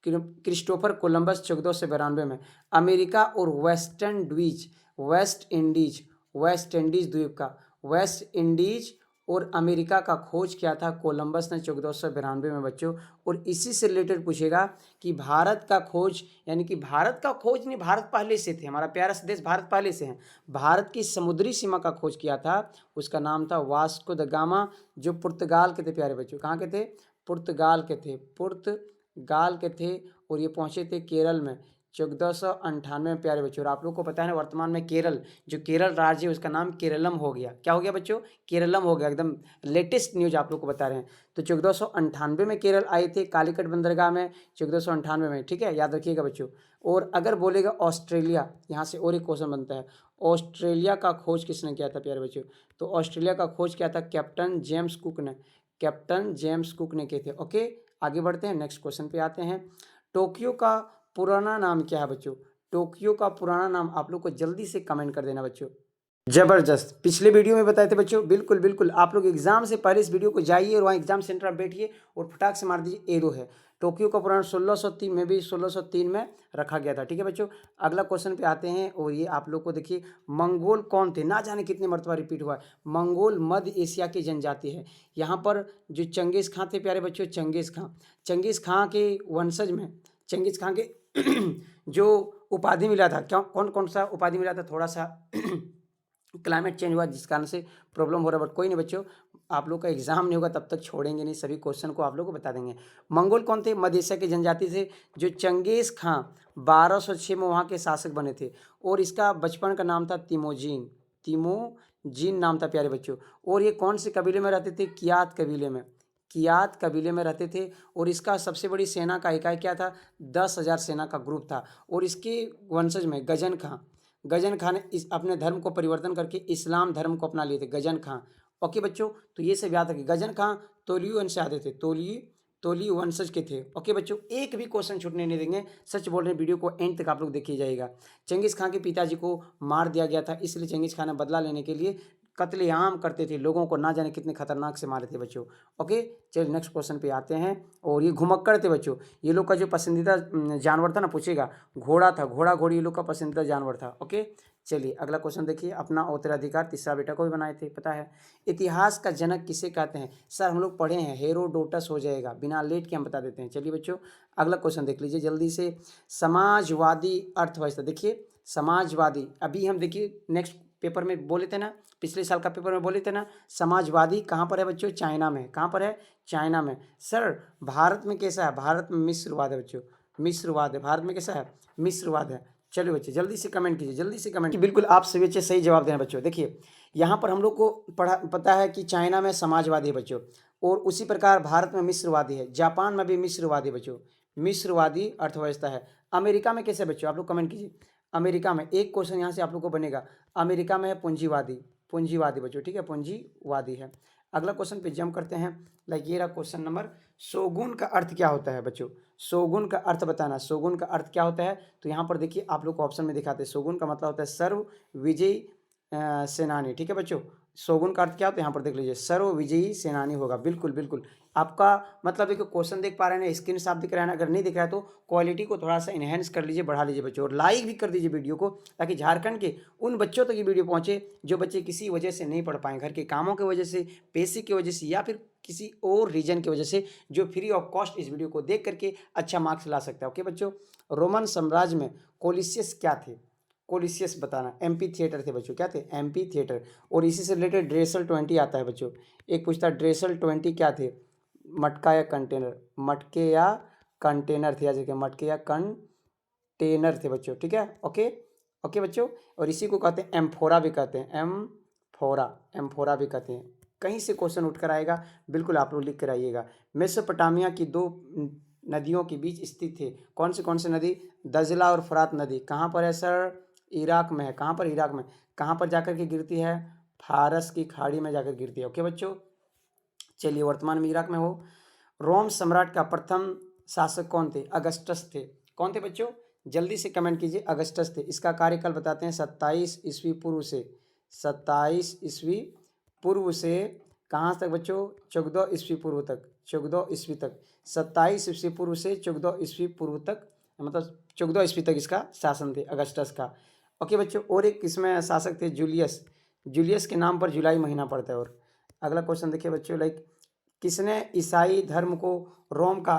क्रिस्टोफर कोलंबस 1492 में। अमेरिका और वेस्ट इंडीज, वेस्ट इंडीज द्वीप का, वेस्ट इंडीज और अमेरिका का खोज किया था कोलंबस ने 1492 में बच्चों। और इसी से रिलेटेड पूछेगा कि भारत का खोज, यानी कि भारत का खोज नहीं, भारत पहले से थे, हमारा प्यारा देश भारत पहले से है। भारत की समुद्री सीमा का खोज किया था, उसका नाम था वास्को द गामा, जो पुर्तगाल के थे प्यारे बच्चों। कहाँ के थे? पुर्तगाल के थे, पुर्तगाल के थे। और ये पहुंचे थे केरल में 1498 में प्यारे बच्चों। और आप लोग को पता है ना, वर्तमान में केरल, जो केरल राज्य है उसका नाम केरलम हो गया। क्या हो गया बच्चों? केरलम हो गया। एकदम लेटेस्ट न्यूज आप लोग को बता रहे हैं। तो 1498 में केरल आए थे कालीकट बंदरगाह में, 1498 में, ठीक है, याद रखिएगा बच्चों। और अगर बोलेगा ऑस्ट्रेलिया, यहाँ से और एक क्वेश्चन बनता है, ऑस्ट्रेलिया का खोज किसने किया था प्यारे बच्चों? तो ऑस्ट्रेलिया का खोज किया था कैप्टन जेम्स कुक ने, कैप्टन जेम्स कुक ने किए थे। ओके, आगे बढ़ते हैं, नेक्स्ट क्वेश्चन पे आते हैं। टोक्यो का पुराना नाम क्या है बच्चों? टोक्यो का पुराना नाम आप लोग को जल्दी से कमेंट कर देना बच्चों। जबरदस्त, पिछले वीडियो में बताए थे बच्चों, बिल्कुल बिल्कुल। आप लोग एग्जाम से पहले इस वीडियो को जाइए और वहाँ एग्जाम सेंटर में बैठिए और फटाक से मार दीजिए, एरो है। टोक्यो का पुराना 1603 में भी 1603 में रखा गया था, ठीक है बच्चों। अगला क्वेश्चन पे आते हैं। और ये आप लोग को देखिए, मंगोल कौन थे? ना जाने कितने मरतबा रिपीट हुआ है। मंगोल मध्य एशिया की जनजाति है। यहाँ पर जो चंगेज खां थे प्यारे बच्चों, चंगेज खां के वंशज में, चंगेज खां के जो उपाधि मिला था, क्या कौन कौन सा उपाधि मिला था? थोड़ा सा क्लाइमेट चेंज हुआ जिस कारण से प्रॉब्लम हो रहा है, बट कोई नहीं बच्चों, आप लोग का एग्जाम नहीं होगा तब तक छोड़ेंगे नहीं, सभी क्वेश्चन को आप लोग को बता देंगे। मंगोल कौन थे? मध्य एशिया की जनजाति थे। जो चंगेज खां 1206 में वहाँ के शासक बने थे। और इसका बचपन का नाम था तिमोजीन, तिमोजीन नाम था प्यारे बच्चों। और ये कौन से कबीले में रहते थे? कियात कबीले में, कियात कबीले में रहते थे। और इसका सबसे बड़ी सेना का इकाई क्या था? 10,000 सेना का ग्रुप था। और इसके वंशज में गजन खां ने इस अपने धर्म को परिवर्तन करके इस्लाम धर्म को अपना लिए थे, गजन खां। ओके बच्चों, तो ये सब याद रखिए। गजन खां तोलियी वंश से आते थे, तोली वंशज के थे। ओके बच्चों, एक भी क्वेश्चन छूटने नहीं देंगे, सच बोल रहे हैं। वीडियो को एंड तक आप लोग देखिए जाइएगा। चंगेज खां के पिताजी को मार दिया गया था, इसलिए चंगेज खां ने बदला लेने के लिए कत्लेआम करते थे लोगों को, ना जाने कितने खतरनाक से मारे थे बच्चों। ओके, चलिए नेक्स्ट क्वेश्चन पे आते हैं। और ये घुमक्कड़ थे बच्चों। ये लोग का जो पसंदीदा जानवर था ना, पूछेगा, घोड़ा था, घोड़ा घोड़ी ये लोग का पसंदीदा जानवर था। ओके, चलिए अगला क्वेश्चन देखिए। अपना उत्तराधिकार तीसरा बेटा को भी बनाए थे, पता है। इतिहास का जनक किसे कहते हैं? सर हम लोग पढ़े हैं, हेरोडोटस हो जाएगा, बिना लेट के हम बता देते हैं। चलिए बच्चों, अगला क्वेश्चन देख लीजिए जल्दी से। समाजवादी अर्थव्यवस्था, देखिए समाजवादी, अभी हम देखिए नेक्स्ट पेपर में बोले थे ना, पिछले साल का पेपर में बोले थे ना, समाजवादी कहाँ पर है बच्चों? चाइना में। कहाँ पर है? चाइना में। सर भारत में कैसा है? भारत में मिश्रवाद है बच्चों, मिश्रवाद है। भारत में कैसा है? मिश्रवाद है। चलिए बच्चे जल्दी से कमेंट कीजिए, जल्दी से कमेंट, बिल्कुल आप सभी बच्चे सही जवाब देना बच्चों। देखिए यहाँ पर हम लोग को पता है कि चाइना में समाजवादी है बच्चों, और उसी प्रकार भारत में मिश्रवादी है, जापान में भी मिश्रवादी है बच्चों, मिश्रवादी अर्थव्यवस्था है। अमेरिका में कैसे बच्चों? आप लोग कमेंट कीजिए। अमेरिका में एक क्वेश्चन यहाँ से आप लोग को बनेगा, अमेरिका में है पूंजीवादी, पूंजीवादी बच्चों, ठीक है, पूंजीवादी है। अगला क्वेश्चन पे जंप करते हैं। लाइक ये रहा क्वेश्चन नंबर, शोगुन का अर्थ क्या होता है बच्चों? शोगुन का अर्थ बताना, शोगुन का अर्थ क्या होता है? तो यहाँ पर देखिए आप लोग को ऑप्शन में दिखाते हैं। शोगुन का मतलब होता है सर्व विजयी सेनानी, ठीक है बच्चों। शोगुन का अर्थ क्या होता है? यहाँ पर देख लीजिए, सर्व विजयी सेनानी होगा। बिल्कुल बिल्कुल, आपका मतलब एक क्वेश्चन देख पा रहे हैं ना, स्क्रीन साफ दिख रहा है ना? अगर नहीं दिख रहा है तो क्वालिटी को थोड़ा सा इन्हेंस कर लीजिए, बढ़ा लीजिए बच्चों, और लाइक भी कर दीजिए वीडियो को, ताकि झारखंड के उन बच्चों तक ये वीडियो पहुंचे जो बच्चे किसी वजह से नहीं पढ़ पाए, घर के कामों की वजह से, पैसे की वजह से, या फिर किसी और रीजन की वजह से, जो फ्री ऑफ कॉस्ट इस वीडियो को देख करके अच्छा मार्क्स ला सकता है। ओके बच्चों, रोमन साम्राज्य में कोलिसियस क्या थे? कोलिसियस बताना, एम्पी थिएटर थे बच्चों, क्या थे? Amphi theatre. और इसी से रिलेटेड ड्रेसल 20 आता है बच्चों। एक पूछता है ड्रेसल 20 क्या थे? मटका या कंटेनर, मटके या कंटेनर थे, याद रखिए, मटके या कंटेनर थे बच्चों, ठीक है। ओके ओके बच्चों, और इसी को कहते हैं एम्फोरा भी कहते हैं, एम्फोरा भी कहते हैं। कहीं से क्वेश्चन उठकर आएगा, बिल्कुल आप लोग लिख कर आइएगा। मेसोपोटामिया की दो नदियों के बीच स्थित थे, कौन सी नदी? दजला और फरात नदी। कहाँ पर है सर? इराक में है। कहाँ पर? इराक में। कहाँ पर जाकर के गिरती है? फारस की खाड़ी में जाकर गिरती है। ओके बच्चों, चलिए वर्तमान में इराक में हो। रोम सम्राट का प्रथम शासक कौन थे? अगस्टस थे। कौन थे बच्चों? जल्दी से कमेंट कीजिए। अगस्टस थे। इसका कार्यकाल बताते हैं 27 ईस्वी पूर्व से, 27 ईस्वी पूर्व से कहाँ तक बच्चों? 14 ईस्वी पूर्व तक, 14 ईस्वी तक, 27 ईस्वी पूर्व से 14 ईस्वी पूर्व तक, मतलब 14 ईस्वी तक इसका शासन थे अगस्टस का। ओके बच्चों, और एक इसमें शासक थे जूलियस। जूलियस के नाम पर जुलाई महीना पड़ता है। और अगला क्वेश्चन देखिए बच्चों, लाइक किसने ईसाई धर्म को रोम का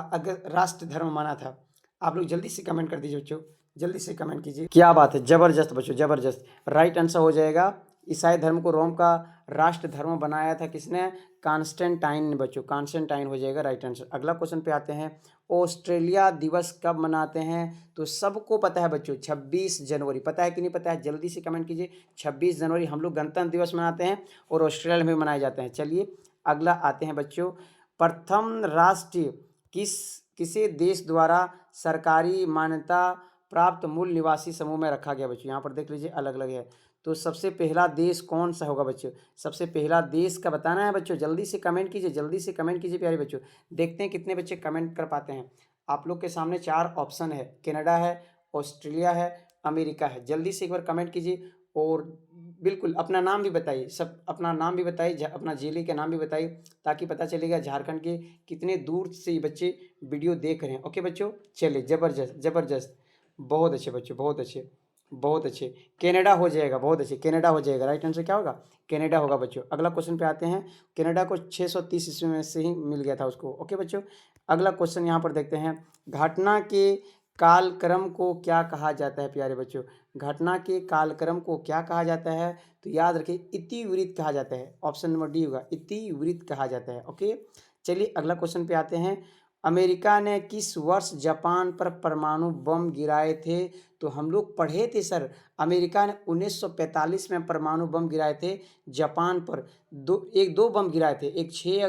राष्ट्र धर्म माना था? आप लोग जल्दी से कमेंट कर दीजिए बच्चों, जल्दी से कमेंट कीजिए। क्या बात है, जबरदस्त बच्चों, जबरदस्त। राइट आंसर हो जाएगा, ईसाई धर्म को रोम का राष्ट्र धर्म बनाया था किसने? कॉन्स्टेंटाइन ने बच्चों, कॉन्स्टेंटाइन हो जाएगा राइट आंसर। अगला क्वेश्चन पे आते हैं, ऑस्ट्रेलिया दिवस कब मनाते हैं? तो सबको पता है बच्चों, 26 जनवरी। पता है कि नहीं पता है? जल्दी से कमेंट कीजिए। 26 जनवरी हम लोग गणतंत्र दिवस मनाते हैं और ऑस्ट्रेलिया में मनाए जाते हैं। चलिए अगला आते हैं बच्चों, प्रथम राष्ट्रीय किसे देश द्वारा सरकारी मान्यता प्राप्त मूल निवासी समूह में रखा गया? बच्चों यहाँ पर देख लीजिए, अलग अलग है। तो सबसे पहला देश कौन सा होगा बच्चों? सबसे पहला देश का बताना है बच्चों। जल्दी से कमेंट कीजिए, जल्दी से कमेंट कीजिए प्यारे बच्चों। देखते हैं कितने बच्चे कमेंट कर पाते हैं। आप लोग के सामने 4 ऑप्शन है, कनाडा है, ऑस्ट्रेलिया है, अमेरिका है। जल्दी से एक बार कमेंट कीजिए और बिल्कुल अपना नाम भी बताइए, सब अपना नाम भी बताइए, अपना जिले के नाम भी बताइए, ताकि पता चलेगा झारखंड के कितने दूर से ये बच्चे वीडियो देख रहे हैं। ओके बच्चों, चलिए जबरदस्त जबरदस्त, बहुत अच्छे बच्चों, बहुत अच्छे, बहुत अच्छे। कनाडा हो जाएगा, बहुत अच्छे, कनाडा हो जाएगा। राइट आंसर क्या होगा? कनाडा होगा बच्चों। अगला क्वेश्चन पे आते हैं, कनाडा को 630 ईस्वी में से ही मिल गया था उसको। ओके बच्चों, अगला क्वेश्चन यहाँ पर देखते हैं, घटना के कालक्रम को क्या कहा जाता है प्यारे बच्चों? घटना के कालक्रम को क्या कहा जाता है? तो याद रखिए, इतिवृत्त कहा जाता है। ऑप्शन नंबर डी होगा, इतिवृत्त कहा जाता है। ओके, चलिए अगला क्वेश्चन पे आते हैं, अमेरिका ने किस वर्ष जापान पर परमाणु बम गिराए थे? तो हम लोग पढ़े थे सर, अमेरिका ने 1945 में परमाणु बम गिराए थे जापान पर। दो बम गिराए थे, एक 6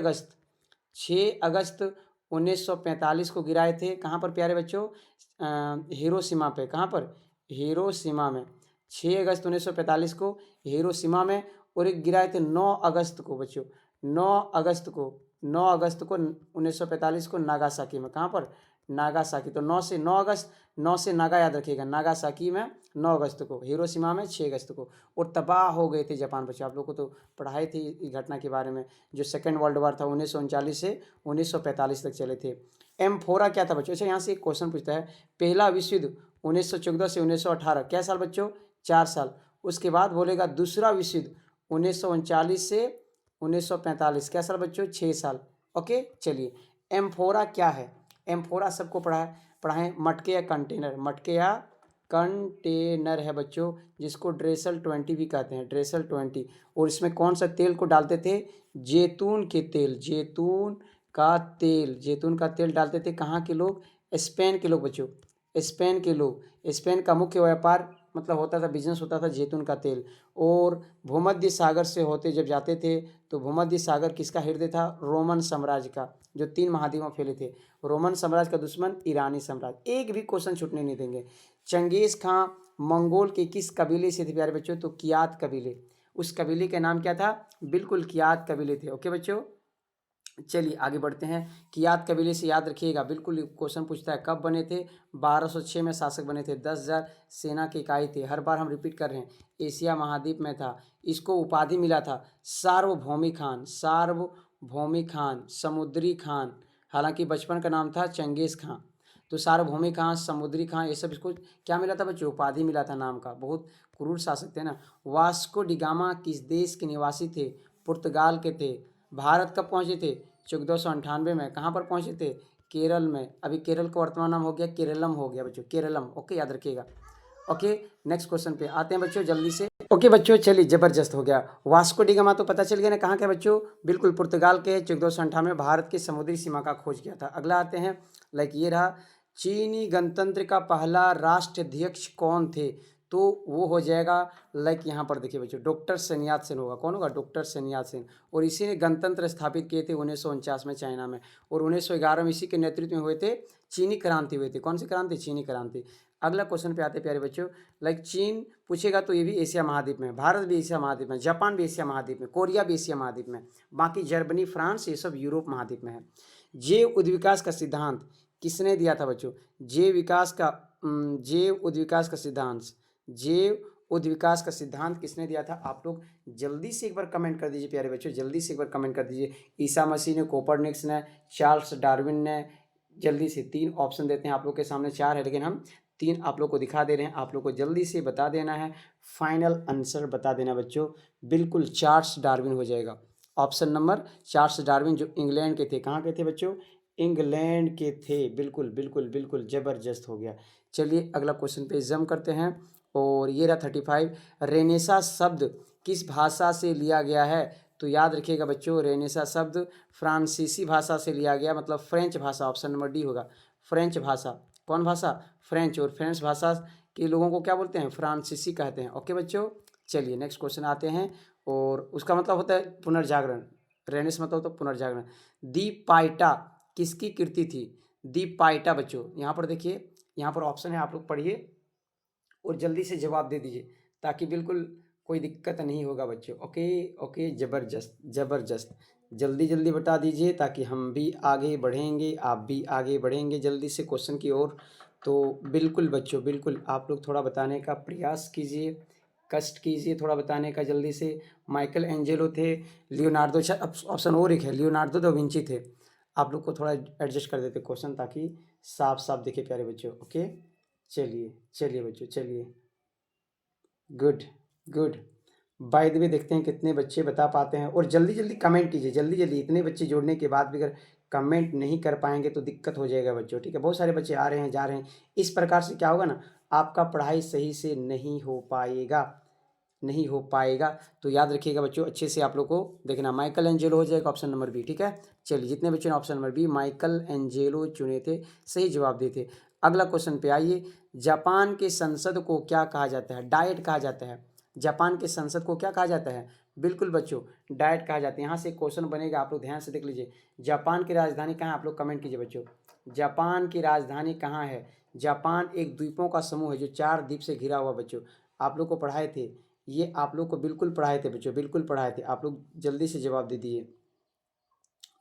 अगस्त 1945 को गिराए थे। कहाँ पर प्यारे बच्चों? हिरोशिमा पे। कहाँ पर? हिरोशिमा में। 6 अगस्त 1945 को हिरोशिमा में। और एक गिराए थे 9 अगस्त को बच्चों, 9 अगस्त को 1945 को नागासाकी में। कहाँ पर? नागासाकी। तो 9 अगस्त, 9 से नागा याद रखिएगा, नागासाकी में 9 अगस्त को, हिरोशिमा में 6 अगस्त को। और तबाह हो गए थे जापान बच्चों। आप लोग को तो पढ़ाई थी इस घटना के बारे में, जो सेकेंड वर्ल्ड वार था 1939 से 1945 तक चले थे। एम्फोरा क्या था बच्चों? अच्छा, यहाँ से एक क्वेश्चन पूछता है, पहला विश्व युद्ध 1914 से 1918 क्या साल बच्चों? 4 साल। उसके बाद बोलेगा दूसरा विश्व युद्ध 1939 से 1945 क्या साल बच्चों? 6 साल। ओके, चलिए एम्फोरा क्या है? एम्फोरा सबको पढ़ाएं, मटके या कंटेनर, मटके या कंटेनर है बच्चों, जिसको ड्रेसल 20 भी कहते हैं, ड्रेसल 20। और इसमें कौन सा तेल को डालते थे? जैतून के तेल, जैतून का तेल डालते थे। कहाँ के लोग? स्पेन के लोग बच्चों, स्पेन के लोग। स्पेन का मुख्य व्यापार मतलब होता था, बिजनेस होता था जैतून का तेल। और भूमध्य सागर से होते जब जाते थे, तो भूमध्य सागर किसका हृदय था? रोमन साम्राज्य का, जो 3 महाद्वीपों में फैले थे। रोमन साम्राज्य का दुश्मन ईरानी साम्राज्य। एक भी क्वेश्चन छूटने नहीं देंगे। चंगेज खां मंगोल के किस कबीले से थे प्यारे बच्चों? तो कियात कबीले। उस कबीले का नाम क्या था? बिल्कुल कियात कबीले थे। ओके बच्चों, चलिए आगे बढ़ते हैं। कियात कबीले से याद रखिएगा, बिल्कुल क्वेश्चन पूछता है, कब बने थे? 1206 में शासक बने थे। 10,000 सेना की इकाई थे। हर बार हम रिपीट कर रहे हैं, एशिया महाद्वीप में था। इसको उपाधि मिला था सार्वभौमिक खान, सार्वभौमिक खान, समुद्री खान। हालांकि बचपन का नाम था चंगेज खां। तो सार्वभौमिक खान, समुद्री खान, ये सब इसको क्या मिला था बच्चों? उपाधि मिला था नाम का। बहुत क्रूर शासक थे ना। वास्को डिगामा किस देश के निवासी थे? पुर्तगाल के थे। भारत कब पहुंचे थे? 1498 में। कहाँ पर पहुंचे थे? केरल में। अभी केरल का वर्तमान नाम हो गया केरलम, हो गया बच्चों, केरलम। ओके, याद रखिएगा। ओके, नेक्स्ट क्वेश्चन पे आते हैं बच्चों जल्दी से। ओके बच्चों, चलिए जबरदस्त हो गया। वास्को डिगामा तो पता चल गया ना कहाँ के बच्चों? बिल्कुल पुर्तगाल के। 1498 में भारत की समुद्री सीमा का खोज किया था। अगला आते हैं, लाइक ये रहा, चीनी गणतंत्र का पहला राष्ट्राध्यक्ष कौन थे? तो वो हो जाएगा, लाइक यहाँ पर देखिए बच्चों, डॉक्टर sun यat-sen होगा। कौन होगा? Doctor sun यat-sen। और इसी ने गणतंत्र स्थापित किए थे 1949 में चाइना में। और 1911 में इसी के नेतृत्व में हुए थे चीनी क्रांति हुए थे। कौन सी क्रांति? चीनी क्रांति। अगला क्वेश्चन पे आते हैं प्यारे बच्चों। लाइक चीन पूछेगा तो ये भी एशिया महाद्वीप में, भारत भी एशिया महाद्वीप में, जापान भी एशिया महाद्वीप में, कोरिया भी एशिया महाद्वीप में, बाकी जर्मनी, फ्रांस, ये सब यूरोप महाद्वीप में है। जैव उद्विकास का सिद्धांत किसने दिया था बच्चों? जैव उद्विकास का सिद्धांत किसने दिया था? आप लोग जल्दी से एक बार कमेंट कर दीजिए प्यारे बच्चों, जल्दी से एक बार कमेंट कर दीजिए। ईसा मसीह ने, कोपरनिकस ने, चार्ल्स डार्विन ने। जल्दी से 3 ऑप्शन देते हैं, आप लोग के सामने 4 है लेकिन हम 3 आप लोग को दिखा दे रहे हैं। आप लोग को जल्दी से बता देना है, फाइनल आंसर बता देना बच्चों। बिल्कुल चार्ल्स डार्विन हो जाएगा ऑप्शन नंबर। चार्ल्स डार्विन जो इंग्लैंड के थे, कहाँ के थे बच्चों? इंग्लैंड के थे। बिल्कुल बिल्कुल बिल्कुल ज़बरदस्त हो गया। चलिए अगला क्वेश्चन पे जंप करते हैं और ये रहा 35। रेनेसा शब्द किस भाषा से लिया गया है? तो याद रखिएगा बच्चों, रेनेसा शब्द फ्रांसीसी भाषा से लिया गया, मतलब फ्रेंच भाषा। ऑप्शन नंबर डी होगा, फ्रेंच भाषा। कौन भाषा? फ्रेंच। और फ्रेंच भाषा के लोगों को क्या बोलते हैं? फ्रांसीसी कहते हैं। ओके बच्चों, चलिए नेक्स्ट क्वेश्चन आते हैं और उसका मतलब होता है पुनर्जागरण। रेनेस मतलब होता है पुनर्जागरण। दी पाइटा किसकी कृति थी? दी पाइटा बच्चों, यहाँ पर देखिए, यहाँ पर ऑप्शन है, आप लोग पढ़िए और जल्दी से जवाब दे दीजिए ताकि बिल्कुल कोई दिक्कत नहीं होगा बच्चों। ओके ओके, ज़बरदस्त ज़बरदस्त। जल्दी जल्दी बता दीजिए ताकि हम भी आगे बढ़ेंगे, आप भी आगे बढ़ेंगे जल्दी से क्वेश्चन की ओर। तो बिल्कुल बच्चों, बिल्कुल आप लोग थोड़ा बताने का प्रयास कीजिए, कष्ट कीजिए थोड़ा बताने का जल्दी से। माइकल एंजेलो थे, लियोनार्डो, ऑप्शन और एक है, लियोनार्डो दा विंची थे। आप लोग को थोड़ा एडजस्ट कर देते क्वेश्चन ताकि साफ साफ दिखे प्यारे बच्चों। ओके, चलिए चलिए बच्चों, चलिए, गुड गुड। बाय द वे देखते हैं कितने बच्चे बता पाते हैं और जल्दी जल्दी कमेंट कीजिए, जल्दी जल्दी। इतने बच्चे जोड़ने के बाद भी अगर कमेंट नहीं कर पाएंगे तो दिक्कत हो जाएगा बच्चों, ठीक है? बहुत सारे बच्चे आ रहे हैं, जा रहे हैं, इस प्रकार से क्या होगा ना, आपका पढ़ाई सही से नहीं हो पाएगा, नहीं हो पाएगा। तो याद रखिएगा बच्चों, अच्छे से आप लोग को देखना। माइकल एंजेलो हो जाएगा ऑप्शन नंबर बी, ठीक है? चलिए, जितने बच्चों ने option number B Michelangelo चुने थे, सही जवाब दिए थे। अगला क्वेश्चन पे आइए। जापान के संसद को क्या कहा जाता है? डाइट कहा जाता है। जापान के संसद को क्या कहा जाता है? बिल्कुल बच्चों, डाइट कहा जाता है। यहाँ से क्वेश्चन बनेगा, आप लोग ध्यान से देख लीजिए। जापान की राजधानी कहाँ है? आप लोग कमेंट कीजिए बच्चों, जापान की राजधानी कहाँ है? जापान एक द्वीपों का समूह है जो 4 द्वीप से घिरा हुआ बच्चों। आप लोग को पढ़ाए थे ये, आप लोग को बिल्कुल पढ़ाए थे बच्चों, बिल्कुल पढ़ाए थे। आप लोग जल्दी से जवाब दे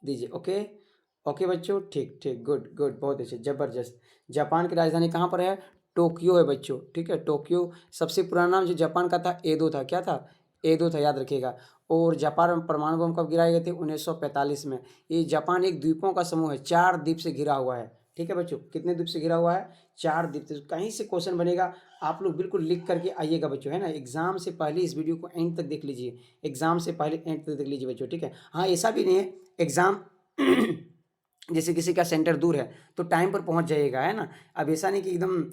दीजिए। ओके ओके बच्चों, ठीक ठीक, गुड गुड, बहुत अच्छे, ज़बरदस्त। जापान की राजधानी कहाँ पर है? टोक्यो है बच्चों, ठीक है? टोक्यो। सबसे पुराना नाम जो जापान का था, एदो था। क्या था? एदो था, याद रखिएगा। और जापान में परमाणु बम कब गिराए गए थे? 1945 में। ये जापान एक द्वीपों का समूह है, 4 द्वीप से घिरा हुआ है, ठीक है बच्चों? कितने द्वीप से घिरा हुआ है? 4 द्वीप से। कहीं से क्वेश्चन बनेगा, आप लोग बिल्कुल लिख करके आइएगा बच्चों, है ना? एग्जाम से पहले इस वीडियो को एंड तक देख लीजिए, एग्जाम से पहले एंड तक देख लीजिए बच्चों, ठीक है? हाँ, ऐसा भी नहीं है एग्जाम जैसे किसी का सेंटर दूर है तो टाइम पर पहुंच जाइएगा, है ना? अब ऐसा नहीं कि एकदम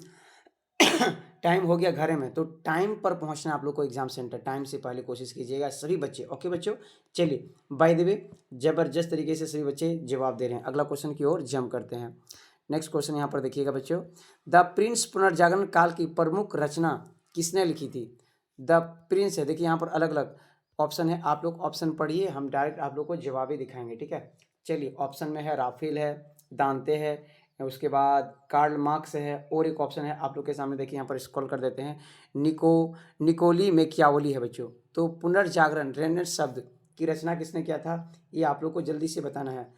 टाइम हो गया घर में, तो टाइम पर पहुंचना आप लोग को एग्जाम सेंटर, टाइम से पहले कोशिश कीजिएगा सभी बच्चे। ओके बच्चों, चलिए, बाय द वे जबरदस्त तरीके से सभी बच्चे जवाब दे रहे हैं। अगला क्वेश्चन की ओर जंप करते हैं। नेक्स्ट क्वेश्चन यहाँ पर देखिएगा बच्चों। द प्रिंस पुनर्जागरण काल की प्रमुख रचना किसने लिखी थी? द प्रिंस है, देखिए यहाँ पर अलग अलग ऑप्शन है, आप लोग ऑप्शन पढ़िए, हम डायरेक्ट आप लोग को जवाब ही दिखाएंगे, ठीक है? चलिए, ऑप्शन में है राफेल है, दांते है, उसके बाद कार्ल मार्क्स है, और एक ऑप्शन है आप लोग के सामने, देखिए यहाँ पर स्क्रॉल कर देते हैं, निकोली मैकियावेली है बच्चों। तो पुनर्जागरण रेनेस शब्द की रचना किसने किया था? ये आप लोग को जल्दी से बताना है।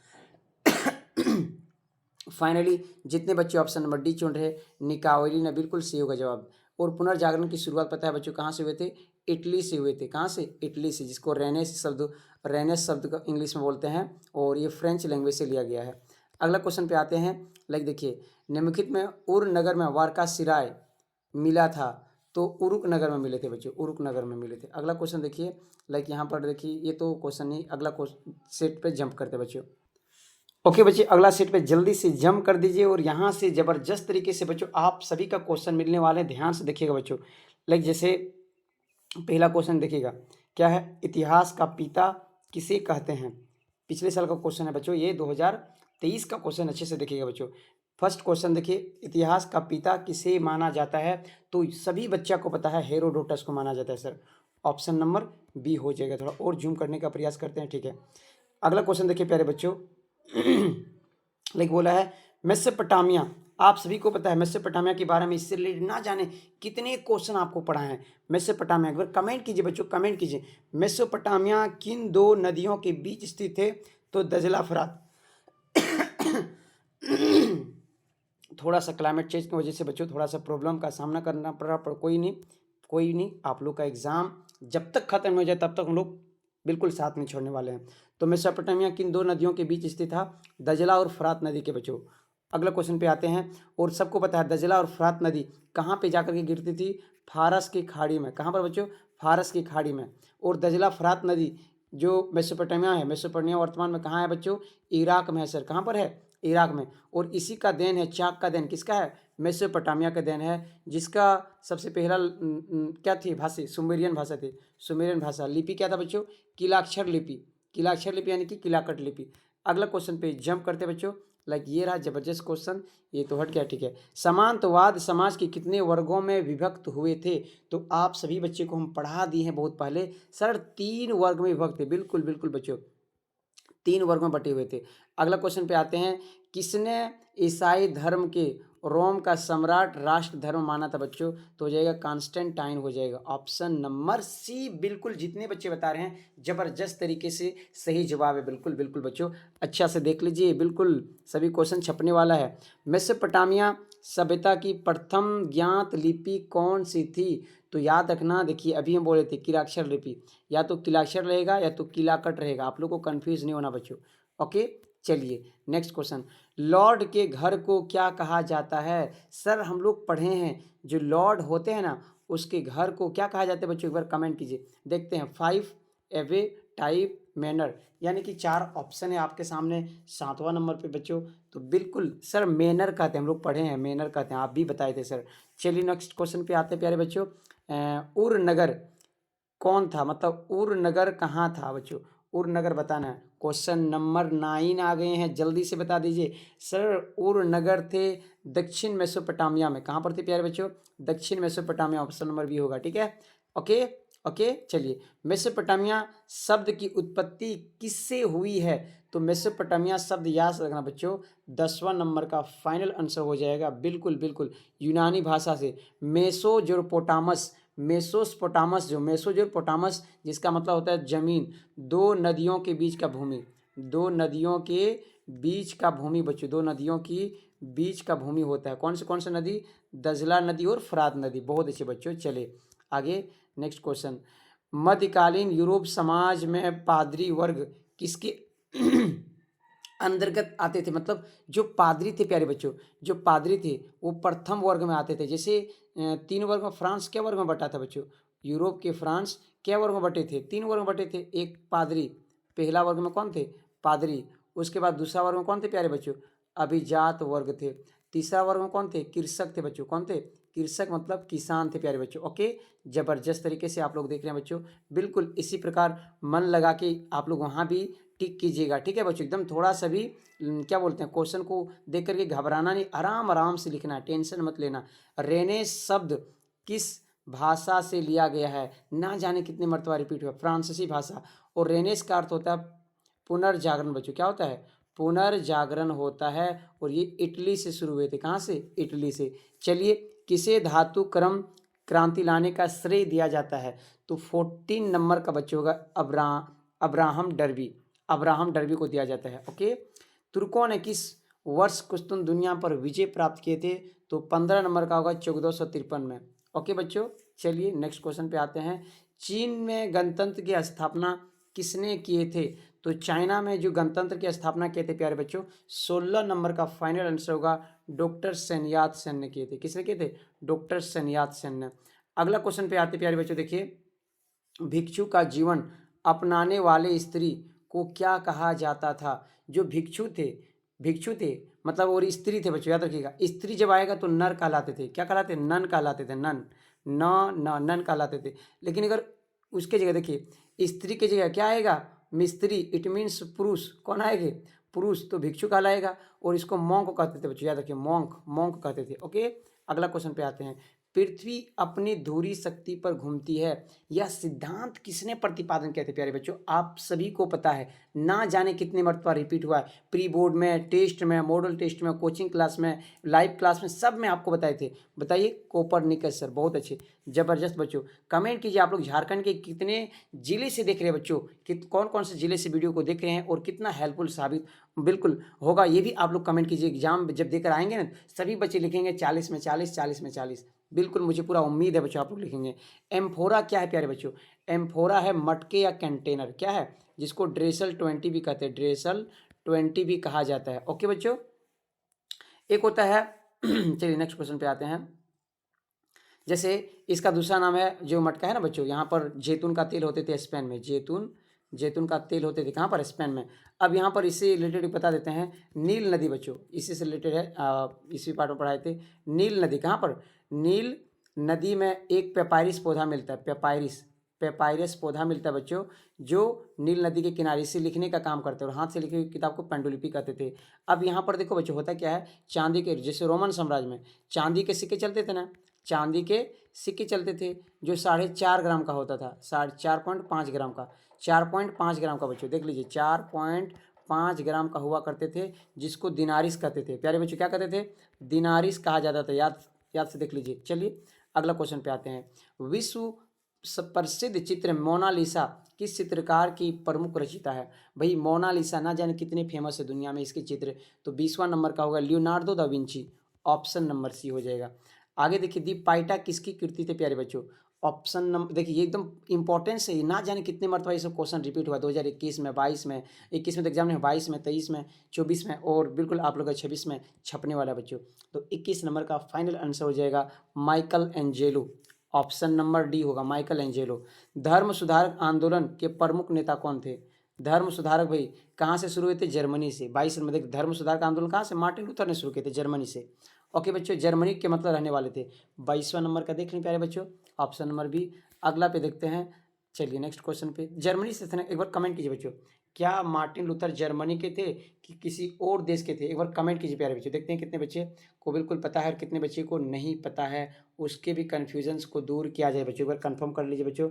फाइनली जितने बच्चे ऑप्शन नंबर डी चुन रहे, निकावेली ने, बिल्कुल सही होगा जवाब। और पुनर्जागरण की शुरुआत पता है बच्चों कहाँ से हुए थे? इटली से हुए थे। कहाँ से? इटली से, जिसको रेनेस शब्द का इंग्लिश में बोलते हैं, और ये फ्रेंच लैंग्वेज से लिया गया है। अगला क्वेश्चन पे आते हैं। लाइक देखिए, निम्नलिखित में उर नगर में वारका सिराय मिला था, तो उरुक नगर में मिले थे बच्चों, उरुक नगर में मिले थे। अगला क्वेश्चन देखिए, लाइक यहाँ पर देखिए, ये तो क्वेश्चन नहीं, अगला सेट पे जंप करते बच्चों। ओके बच्चे, अगला सेट पे जल्दी से जंप कर दीजिए और यहाँ से ज़बरदस्त तरीके से बच्चों आप सभी का क्वेश्चन मिलने वाले हैं, ध्यान से देखिएगा बच्चों। लाइक जैसे पहला क्वेश्चन देखिएगा, क्या है? इतिहास का पिता किसे कहते हैं? पिछले साल का क्वेश्चन है बच्चों, ये 2023 का क्वेश्चन, अच्छे से देखिएगा बच्चों। फर्स्ट क्वेश्चन देखिए, इतिहास का पिता किसे माना जाता है? तो सभी बच्चा को पता है, हेरोडोटस को माना जाता है सर। ऑप्शन नंबर बी हो जाएगा। थोड़ा और जूम करने का प्रयास करते हैं, ठीक है? अगला क्वेश्चन देखिए प्यारे बच्चों। लाइक बोला है, मेसोपोटामिया आप सभी को पता है मेसोपोटामिया के बारे में, इससे रिलेटेड ना जाने कितने क्वेश्चन आपको पढ़ाए हैं। मेसोपोटामिया एक बार कमेंट कीजिए बच्चों, कमेंट कीजिए। मेसोपोटामिया किन दो नदियों के बीच स्थित है? तो दजला फरात। थोड़ा सा क्लाइमेट चेंज की वजह से बच्चों थोड़ा सा प्रॉब्लम का सामना करना पड़ रहा, पर कोई नहीं, कोई नहीं, आप लोग का एग्ज़ाम जब तक खत्म हो जाए तब तक हम लोग बिल्कुल साथ नहीं छोड़ने वाले हैं। तो मेसोपोटामिया किन दो नदियों के बीच स्थित था? दजला और फरात नदी के बच्चों। अगला क्वेश्चन पे आते हैं। और सबको पता है दजला और फरात नदी कहाँ पे जाकर के गिरती थी? फारस की खाड़ी में। कहाँ पर बच्चों? फारस की खाड़ी में। और दजला फरात नदी जो मेसोपोटामिया है, मेसोपोटामिया वर्तमान में कहाँ है बच्चों? इराक में है सर। कहाँ पर है? इराक में। और इसी का देन है, चाक का देन किसका है? मेसोपोटामिया का देन है, जिसका सबसे पहला क्या थी भाषा? सुमेरियन भाषा थी। सुमेरियन भाषा। लिपि क्या था बच्चों? किलाक्षर लिपि। किलाक्षर लिपि यानी कि किलाकट लिपि। अगला क्वेश्चन पे जंप करते बच्चों। लाइक ये रहा जबरदस्त क्वेश्चन, ये तो हट गया, ठीक है। सामंतवाद समाज के कितने वर्गों में विभक्त हुए थे? तो आप सभी बच्चे को हम पढ़ा दिए हैं बहुत पहले सर, 3 वर्ग में विभक्त थे। बिल्कुल बिल्कुल बच्चों, 3 वर्ग में बटे हुए थे। अगला क्वेश्चन पे आते हैं। किसने ईसाई धर्म के रोम का सम्राट राष्ट्र धर्म माना था बच्चों? तो हो जाएगा कॉन्स्टेंटाइन, हो जाएगा ऑप्शन नंबर सी। बिल्कुल जितने बच्चे बता रहे हैं जबरदस्त तरीके से सही जवाब है। बिल्कुल बिल्कुल बच्चों, अच्छा से देख लीजिए, बिल्कुल सभी क्वेश्चन छपने वाला है। मेसोपोटामिया सभ्यता की प्रथम ज्ञात लिपि कौन सी थी? तो याद रखना, देखिए अभी हम बोले थे किलाक्षर लिपि, या तो किलाक्षर रहेगा या तो किलाकट रहेगा, आप लोग को कंफ्यूज नहीं होना बच्चों। ओके, चलिए नेक्स्ट क्वेश्चन। लॉर्ड के घर को क्या कहा जाता है? सर हम लोग पढ़े हैं, जो लॉर्ड होते हैं ना उसके घर को क्या कहा जाता है बच्चों? एक बार कमेंट कीजिए, देखते हैं। 5 एवे टाइप मैनर, यानी कि 4 ऑप्शन है आपके सामने। 7वां नंबर पे बच्चों, तो बिल्कुल सर मैनर कहते हैं, हम लोग पढ़े हैं मैनर कहते हैं, आप भी बताए थे सर। चलिए नेक्स्ट क्वेश्चन पे आते हैं प्यारे बच्चों। उरनगर कौन था? मतलब उरनगर कहाँ था बच्चों? उरनगर बताना है। क्वेश्चन नंबर 9 आ गए हैं, जल्दी से बता दीजिए सर। उरनगर थे दक्षिण मेसोपोटामिया में। कहाँ पर थे प्यारे बच्चों? दक्षिण मेसोपोटामिया, ऑप्शन नंबर बी होगा, ठीक है। ओके ओके, चलिए। मेसोपोटामिया शब्द की उत्पत्ति किससे हुई है? तो मेसोपोटामिया शब्द याद रखना बच्चों, 10वां नंबर का फाइनल आंसर हो जाएगा। बिल्कुल बिल्कुल, यूनानी भाषा से मेसोजोपोटामस। मेसोस्पोटामस, जो मेसोजोपोटामस जिसका मतलब होता है जमीन, 2 नदियों के बीच का भूमि। 2 नदियों के बीच का भूमि बच्चों, 2 नदियों की बीच का भूमि होता है। कौन सा नदी? दजला नदी और फरात नदी। बहुत अच्छे बच्चों, चले आगे नेक्स्ट क्वेश्चन। मध्यकालीन यूरोप समाज में पादरी वर्ग किसके अंतर्गत आते थे? मतलब जो पादरी थे प्यारे बच्चों, जो पादरी थे वो प्रथम वर्ग में आते थे। जैसे 3 वर्ग में फ्रांस क्या वर्ग में बटा था बच्चों? यूरोप के फ्रांस क्या वर्ग में बटे थे? 3 वर्ग में बटे थे। एक पादरी, पहला वर्ग में कौन थे? पादरी। उसके बाद दूसरा वर्ग में कौन थे प्यारे बच्चों? अभिजात वर्ग थे। तीसरा वर्ग में कौन थे? कृषक थे बच्चों। कौन थे? कृषक मतलब किसान थे प्यारे बच्चों। ओके, जबरदस्त तरीके से आप लोग देख रहे हैं बच्चों। बिल्कुल इसी प्रकार मन लगा के आप लोग वहाँ भी टिक कीजिएगा, ठीक है बच्चों। एकदम थोड़ा सा भी क्या बोलते हैं, क्वेश्चन को देख करके घबराना नहीं, आराम आराम से लिखना है, टेंशन मत लेना। रेनेस शब्द किस भाषा से लिया गया है? ना जाने कितने मरतबा रिपीट हुआ, फ्रांसीसी भाषा। और रेनेस का अर्थ होता है पुनर्जागरण बच्चों। क्या होता है? पुनर्जागरण होता है। और ये इटली से शुरू हुए थे। कहाँ से? इटली से। चलिए, किसे धातु क्रम क्रांति लाने का श्रेय दिया जाता है? तो 14 नंबर का बच्चों होगा अब्राहम डर्बी। अब्राहम डर्बी को दिया जाता है। ओके, तुर्कों ने किस वर्ष कुस्तुन दुनिया पर विजय प्राप्त किए थे? तो 15 नंबर का होगा 1453 में। ओके बच्चों, चलिए नेक्स्ट क्वेश्चन पे आते हैं। चीन में गणतंत्र की स्थापना किसने किए थे? तो चाइना में जो गणतंत्र की स्थापना किए थे प्यारे बच्चों, 16 नंबर का फाइनल आंसर होगा डॉक्टर सेन यात सेन ने किए थे। किसने किए थे? डॉक्टर सेन यात सेन ने। अगला क्वेश्चन पे आते प्यारे बच्चों, देखिए। भिक्षु का जीवन अपनाने वाले स्त्री को क्या कहा जाता था? जो भिक्षु थे मतलब, और स्त्री थे बच्चों, याद रखिएगा। स्त्री जब आएगा तो नर कहलाते थे। क्या कहलाते? नन कहलाते थे। नन नन कहलाते थे। लेकिन अगर उसके जगह देखिए, स्त्री की जगह क्या आएगा? मिस्त्री, इट मीन्स पुरुष। कौन आएंगे? पुरुष, तो भिक्षु कहलाएगा। और इसको मॉन्क कहते थे बच्चों, याद रखिए, मॉन्क कहते थे। ओके, अगला क्वेश्चन पे आते हैं। पृथ्वी अपनी धुरी शक्ति पर घूमती है, यह सिद्धांत किसने प्रतिपादन किया था प्यारे बच्चों? आप सभी को पता है, ना जाने कितने मरतबा रिपीट हुआ है, प्री बोर्ड में, टेस्ट में, मॉडल टेस्ट में, कोचिंग क्लास में, लाइव क्लास में, सब में आपको बताए थे। बताइए। Copernicus sir. बहुत अच्छे, जबरदस्त बच्चों। कमेंट कीजिए आप लोग झारखंड के कितने जिले से देख रहे हैं बच्चों, कौन कौन से जिले से वीडियो को देख रहे हैं और कितना हेल्पफुल साबित बिल्कुल होगा, ये भी आप लोग कमेंट कीजिए। एग्जाम जब देकर आएंगे ना, सभी बच्चे लिखेंगे 40 में 40, 40 में 40। बिल्कुल, मुझे पूरा उम्मीद है बच्चों आप लोग लिखेंगे। एम्फोरा क्या है प्यारे बच्चों? एम्फोरा है मटके या कंटेनर, क्या है, जिसको ड्रेसल 20 भी कहते हैं, ड्रेसल 20 भी कहा जाता है। ओके बच्चों। एक होता है चलिए नेक्स्ट क्वेश्चन पे आते हैं। जैसे इसका दूसरा नाम है जो मटका है ना बच्चों, यहाँ पर जैतून का तेल होते थे स्पेन में, जैतून का तेल होते थे कहाँ पर? स्पेन में। अब यहाँ पर इससे रिलेटेड बता देते हैं, नील नदी बच्चों, इसी से रिलेटेड है, इसी पार्ट में पढ़ाए थे। नील नदी कहाँ पर? नील नदी में एक पेपायरिस पौधा मिलता है, पेपायरस पौधा मिलता है बच्चों, जो नील नदी के किनारे से लिखने का काम करते हैं, और हाथ से लिखी हुई किताब को पांडुलिपि कहते थे। अब यहाँ पर देखो बच्चों, होता क्या है, चांदी के, जैसे रोमन साम्राज्य में चांदी के सिक्के चलते थे ना, चांदी के सिक्के चलते थे, जो 4.5 ग्राम का होता था, 4.5 ग्राम का, 4.5 ग्राम का बच्चों, देख लीजिए 4.5 ग्राम का हुआ करते थे, जिसको दिनारिस कहते थे। प्यारे बच्चों क्या कहते थे? दिनारिस कहा जाता था। याद से देख लीजिए। चलिए अगला क्वेश्चन पे आते हैं। विश्व प्रसिद्ध चित्र मोनालिसा किस चित्रकार की प्रमुख रचयिता है? भाई मोनालिसा ना जाने कितने फेमस है दुनिया में इसके चित्र, तो 20वां नंबर का होगा Leonardo da Vinci, option number C हो जाएगा। आगे देखिए, दी पाइटा किसकी कृति थे प्यारे बच्चों? ऑप्शन नंबर देखिए, ये एकदम इंपॉर्टेंस है, ना जाने कितने मरतबा ये सब क्वेश्चन रिपीट हुआ, 2021 में, 22 में, 21 में तो एग्जाम नहीं, 22 में, 23 में, 24 में, और बिल्कुल आप लोग का 26 में छपने वाला बच्चों। तो 21 नंबर का फाइनल आंसर हो जाएगा Michael Angelo, option number D होगा, माइकल एंजेलो। धर्म सुधारक आंदोलन के प्रमुख नेता कौन थे? धर्म सुधारक भाई कहाँ से शुरू हुए थे? जर्मनी से। 22 नंबर देखिए, धर्म सुधारक आंदोलन कहाँ से? मार्टिन लूथर ने शुरू किए थे, जर्मनी से। ओके बच्चों, जर्मनी के मतलब रहने वाले थे। 22वां नंबर का देख लें प्यारे बच्चों, ऑप्शन नंबर बी। अगला पे देखते हैं। चलिए नेक्स्ट क्वेश्चन पे, जर्मनी से थे ना, एक बार कमेंट कीजिए बच्चों, क्या मार्टिन लूथर जर्मनी के थे कि किसी और देश के थे? एक बार कमेंट कीजिए प्यारे बच्चों, देखते हैं कितने बच्चे को बिल्कुल पता है और कितने बच्चे को नहीं पता है, उसके भी कन्फ्यूजन्स को दूर किया जाए बच्चों। एक बार कंफर्म कर लीजिए बच्चों।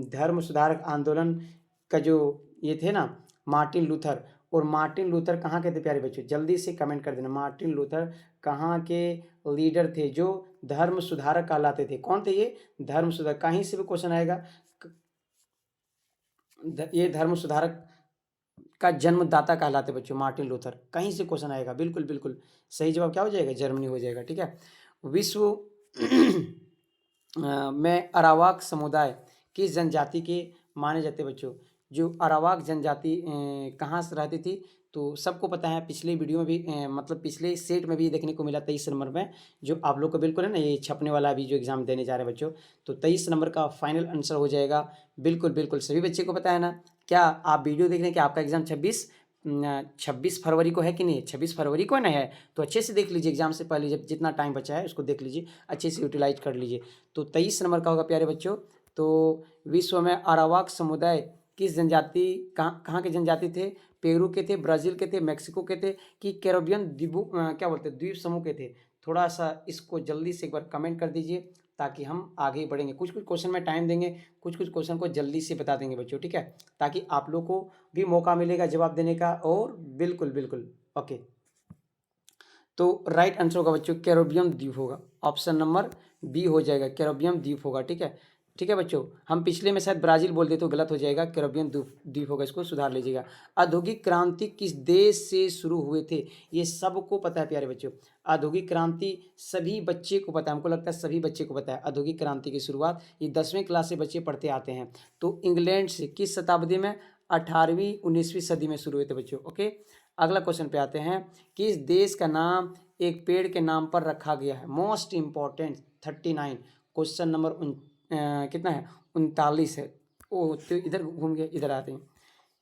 धर्म सुधारक आंदोलन का जो ये थे ना मार्टिन लूथर, और मार्टिन लूथर कहाँ के थे प्यारे बच्चों? जल्दी से कमेंट कर देना, मार्टिन लूथर कहाँ के लीडर थे जो धर्म सुधारक कहलाते थे? कौन थे ये? धर्म सुधारक, कहीं से भी क्वेश्चन आएगा, ये धर्म सुधारक का जन्मदाता कहलाते बच्चों मार्टिन लूथर, कहीं से क्वेश्चन आएगा। बिल्कुल बिल्कुल सही जवाब क्या हो जाएगा? जर्मनी हो जाएगा। ठीक है। विश्व में अरावाक समुदाय किस जनजाति के माने जाते बच्चों? जो अरावाक जनजाति कहाँ से रहती थी, तो सबको पता है, पिछले वीडियो में भी मतलब पिछले सेट में भी देखने को मिला 23 नंबर में, जो आप लोग को बिल्कुल है ना, ये छपने वाला अभी जो एग्जाम देने जा रहे हैं बच्चों, तो 23 नंबर का फाइनल आंसर हो जाएगा। बिल्कुल बिल्कुल सभी बच्चे को पता है ना। क्या आप वीडियो देख रहे हैं कि आपका एग्जाम 26 फरवरी को है कि नहीं? 26 फरवरी को नहीं है, तो अच्छे से देख लीजिए, एग्जाम से पहले जब जितना टाइम बचा है उसको देख लीजिए, अच्छे से यूटिलाइज कर लीजिए। तो 23 नंबर का होगा प्यारे बच्चों। तो विश्व में अरावाक समुदाय किस जनजाति, कहाँ के जनजाति थे? पेरू के थे, ब्राज़ील के थे, मेक्सिको के थे, कि कैरेबियन क्या बोलते हैं, द्वीप समूह के थे? थोड़ा सा इसको जल्दी से एक बार कमेंट कर दीजिए, ताकि हम आगे बढ़ेंगे। कुछ कुछ क्वेश्चन में टाइम देंगे, कुछ कुछ क्वेश्चन को जल्दी से बता देंगे बच्चों, ठीक है, ताकि आप लोग को भी मौका मिलेगा जवाब देने का। और बिल्कुल बिल्कुल ओके, तो राइट आंसर होगा बच्चों कैरेबियन द्वीप होगा, ऑप्शन नंबर बी हो जाएगा, कैरेबियन द्वीप होगा। ठीक है, ठीक है बच्चों, हम पिछले में शायद ब्राज़ील बोल दे तो गलत हो जाएगा, कैरेबियन द्वीप होगा, इसको सुधार लीजिएगा। औद्योगिक क्रांति किस देश से शुरू हुए थे? ये सबको पता है प्यारे बच्चों, औद्योगिक क्रांति सभी बच्चे को पता है, हमको लगता है सभी बच्चे को पता है। औद्योगिक क्रांति की शुरुआत ये 10वीं क्लास से बच्चे पढ़ते आते हैं। तो इंग्लैंड से किस शताब्दी में? 18वीं 19वीं सदी में शुरू हुए थे बच्चों। ओके, अगला क्वेश्चन पे आते हैं। किस देश का नाम एक पेड़ के नाम पर रखा गया है? मोस्ट इंपॉर्टेंट 39, क्वेश्चन नंबर कितना है? 39 है। ओ तो इधर घूम गया, इधर आते हैं,